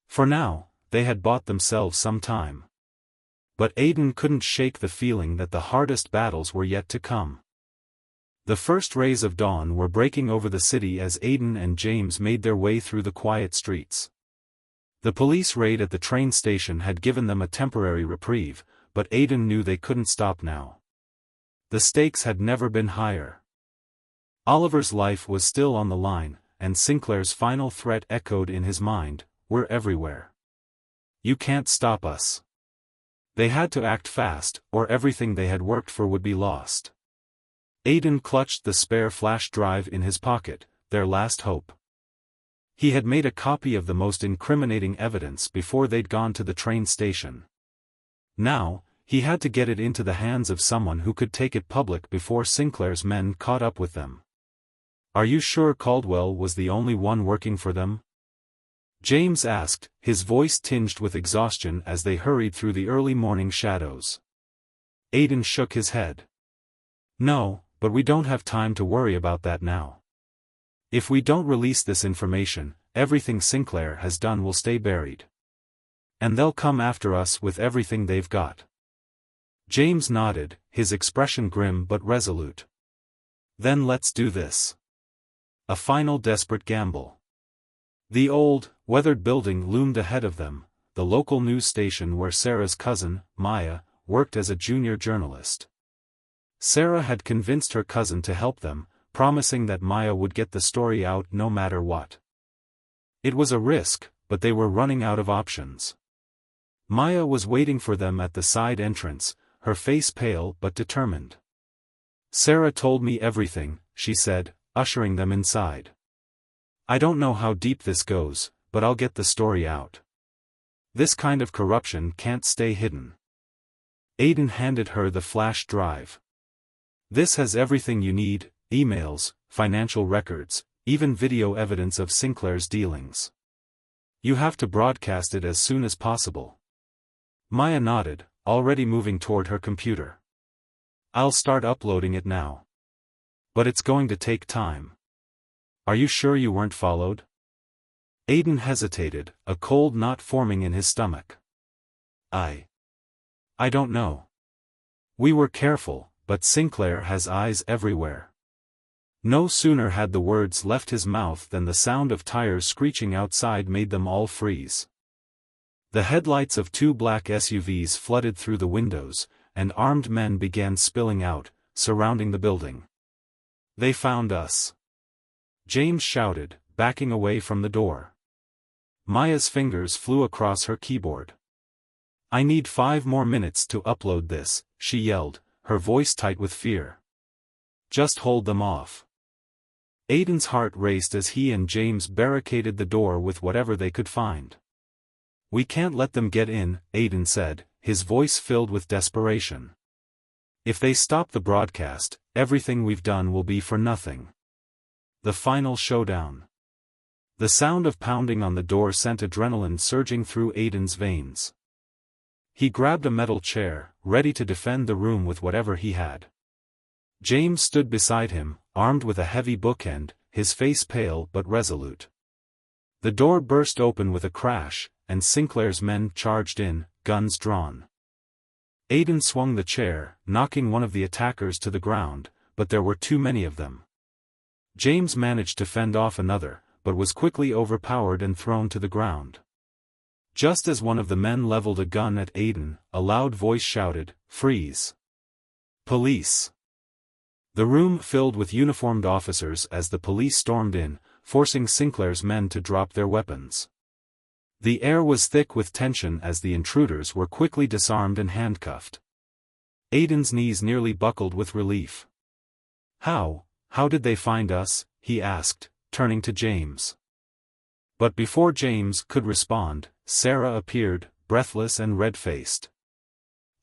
A: For now, they had bought themselves some time. But Aiden couldn't shake the feeling that the hardest battles were yet to come. The first rays of dawn were breaking over the city as Aiden and James made their way through the quiet streets. The police raid at the train station had given them a temporary reprieve, but Aiden knew they couldn't stop now. The stakes had never been higher. Oliver's life was still on the line, and Sinclair's final threat echoed in his mind, "We're everywhere. You can't stop us." They had to act fast, or everything they had worked for would be lost. Aiden clutched the spare flash drive in his pocket, their last hope. He had made a copy of the most incriminating evidence before they'd gone to the train station. Now, he had to get it into the hands of someone who could take it public before Sinclair's men caught up with them. "Are you sure Caldwell was the only one working for them?" James asked, his voice tinged with exhaustion as they hurried through the early morning shadows. Aiden shook his head. "No, but we don't have time to worry about that now. If we don't release this information, everything Sinclair has done will stay buried. And they'll come after us with everything they've got." James nodded, his expression grim but resolute. "Then let's do this." A final desperate gamble. The old, weathered building loomed ahead of them, the local news station where Sarah's cousin, Maya, worked as a junior journalist. Sarah had convinced her cousin to help them, promising that Maya would get the story out no matter what. It was a risk, but they were running out of options. Maya was waiting for them at the side entrance, her face pale but determined. "Sarah told me everything," she said, ushering them inside. "I don't know how deep this goes, but I'll get the story out. This kind of corruption can't stay hidden." Aiden handed her the flash drive. "This has everything you need, emails, financial records, even video evidence of Sinclair's dealings. You have to broadcast it as soon as possible." Maya nodded, already moving toward her computer. "I'll start uploading it now. But it's going to take time. Are you sure you weren't followed?" Aiden hesitated, a cold knot forming in his stomach. I don't know. We were careful, but Sinclair has eyes everywhere." No sooner had the words left his mouth than the sound of tires screeching outside made them all freeze. The headlights of two black SUVs flooded through the windows, and armed men began spilling out, surrounding the building. "They found us!" James shouted, backing away from the door. Maya's fingers flew across her keyboard. "I need 5 more minutes to upload this," she yelled, her voice tight with fear. "Just hold them off." Aiden's heart raced as he and James barricaded the door with whatever they could find. "We can't let them get in," Aiden said, his voice filled with desperation. "If they stop the broadcast, everything we've done will be for nothing." The final showdown. The sound of pounding on the door sent adrenaline surging through Aiden's veins. He grabbed a metal chair, ready to defend the room with whatever he had. James stood beside him, armed with a heavy bookend, his face pale but resolute. The door burst open with a crash, and Sinclair's men charged in, guns drawn. Aiden swung the chair, knocking one of the attackers to the ground, but there were too many of them. James managed to fend off another, but was quickly overpowered and thrown to the ground. Just as one of the men leveled a gun at Aiden, a loud voice shouted, "Freeze! Police!" The room filled with uniformed officers as the police stormed in, forcing Sinclair's men to drop their weapons. The air was thick with tension as the intruders were quickly disarmed and handcuffed. Aiden's knees nearly buckled with relief. How did they find us?" he asked, turning to James. But before James could respond, Sarah appeared, breathless and red-faced.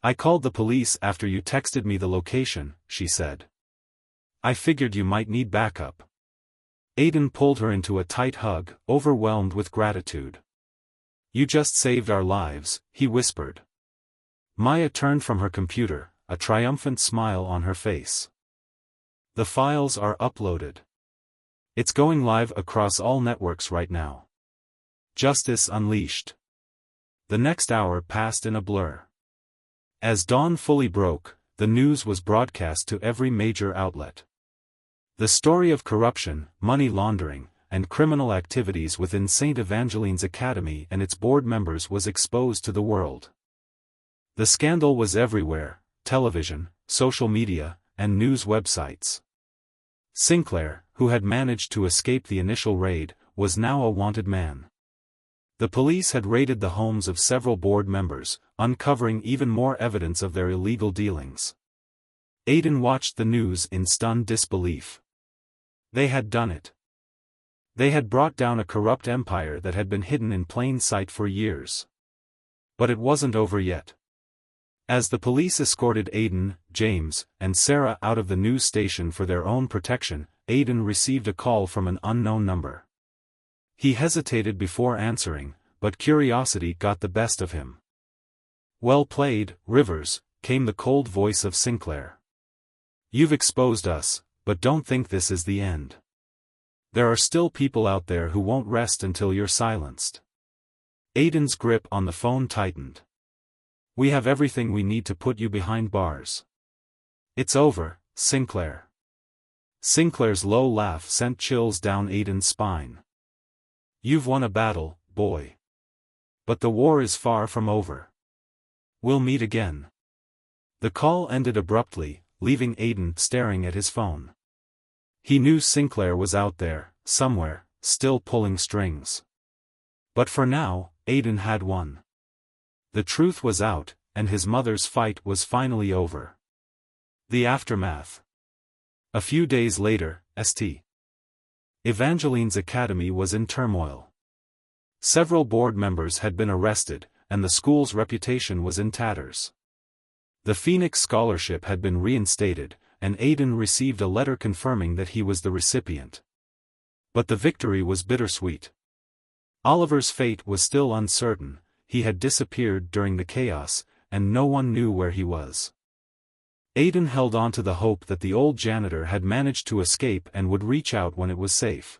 A: "I called the police after you texted me the location," she said. "I figured you might need backup." Aiden pulled her into a tight hug, overwhelmed with gratitude. "You just saved our lives," he whispered. Maya turned from her computer, a triumphant smile on her face. "The files are uploaded. It's going live across all networks right now. Justice unleashed." The next hour passed in a blur. As dawn fully broke, the news was broadcast to every major outlet. The story of corruption, money laundering, and criminal activities within St. Evangeline's Academy and its board members was exposed to the world. The scandal was everywhere: television, social media, and news websites. Sinclair, who had managed to escape the initial raid, was now a wanted man. The police had raided the homes of several board members, uncovering even more evidence of their illegal dealings. Aiden watched the news in stunned disbelief. They had done it. They had brought down a corrupt empire that had been hidden in plain sight for years. But it wasn't over yet. As the police escorted Aiden, James, and Sarah out of the news station for their own protection, Aiden received a call from an unknown number. He hesitated before answering, but curiosity got the best of him. "Well played, Rivers," came the cold voice of Sinclair. "You've exposed us, but don't think this is the end. There are still people out there who won't rest until you're silenced." Aiden's grip on the phone tightened. "We have everything we need to put you behind bars." "It's over, Sinclair." Sinclair's low laugh sent chills down Aiden's spine. "You've won a battle, boy. But the war is far from over. We'll meet again." The call ended abruptly, leaving Aiden staring at his phone. He knew Sinclair was out there, somewhere, still pulling strings. But for now, Aiden had won. The truth was out, and his mother's fight was finally over. The aftermath. A few days later, St. Evangeline's Academy was in turmoil. Several board members had been arrested, and the school's reputation was in tatters. The Phoenix Scholarship had been reinstated, and Aiden received a letter confirming that he was the recipient. But the victory was bittersweet. Oliver's fate was still uncertain. He had disappeared during the chaos, and no one knew where he was. Aiden held on to the hope that the old janitor had managed to escape and would reach out when it was safe.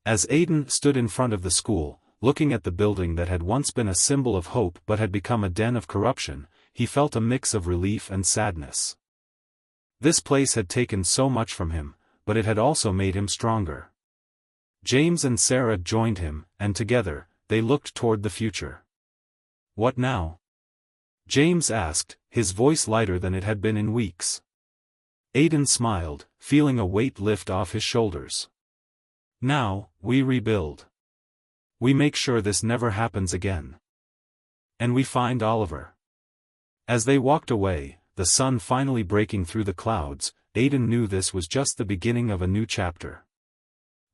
A: As Aiden stood in front of the school, looking at the building that had once been a symbol of hope but had become a den of corruption, he felt a mix of relief and sadness. This place had taken so much from him, but it had also made him stronger. James and Sarah joined him, and together, they looked toward the future. "What now?" James asked, his voice lighter than it had been in weeks. Aiden smiled, feeling a weight lift off his shoulders. "Now, we rebuild. We make sure this never happens again. And we find Oliver." As they walked away, the sun finally breaking through the clouds, Aiden knew this was just the beginning of a new chapter.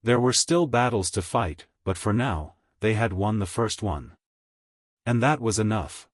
A: There were still battles to fight, but for now, they had won the first one. And that was enough.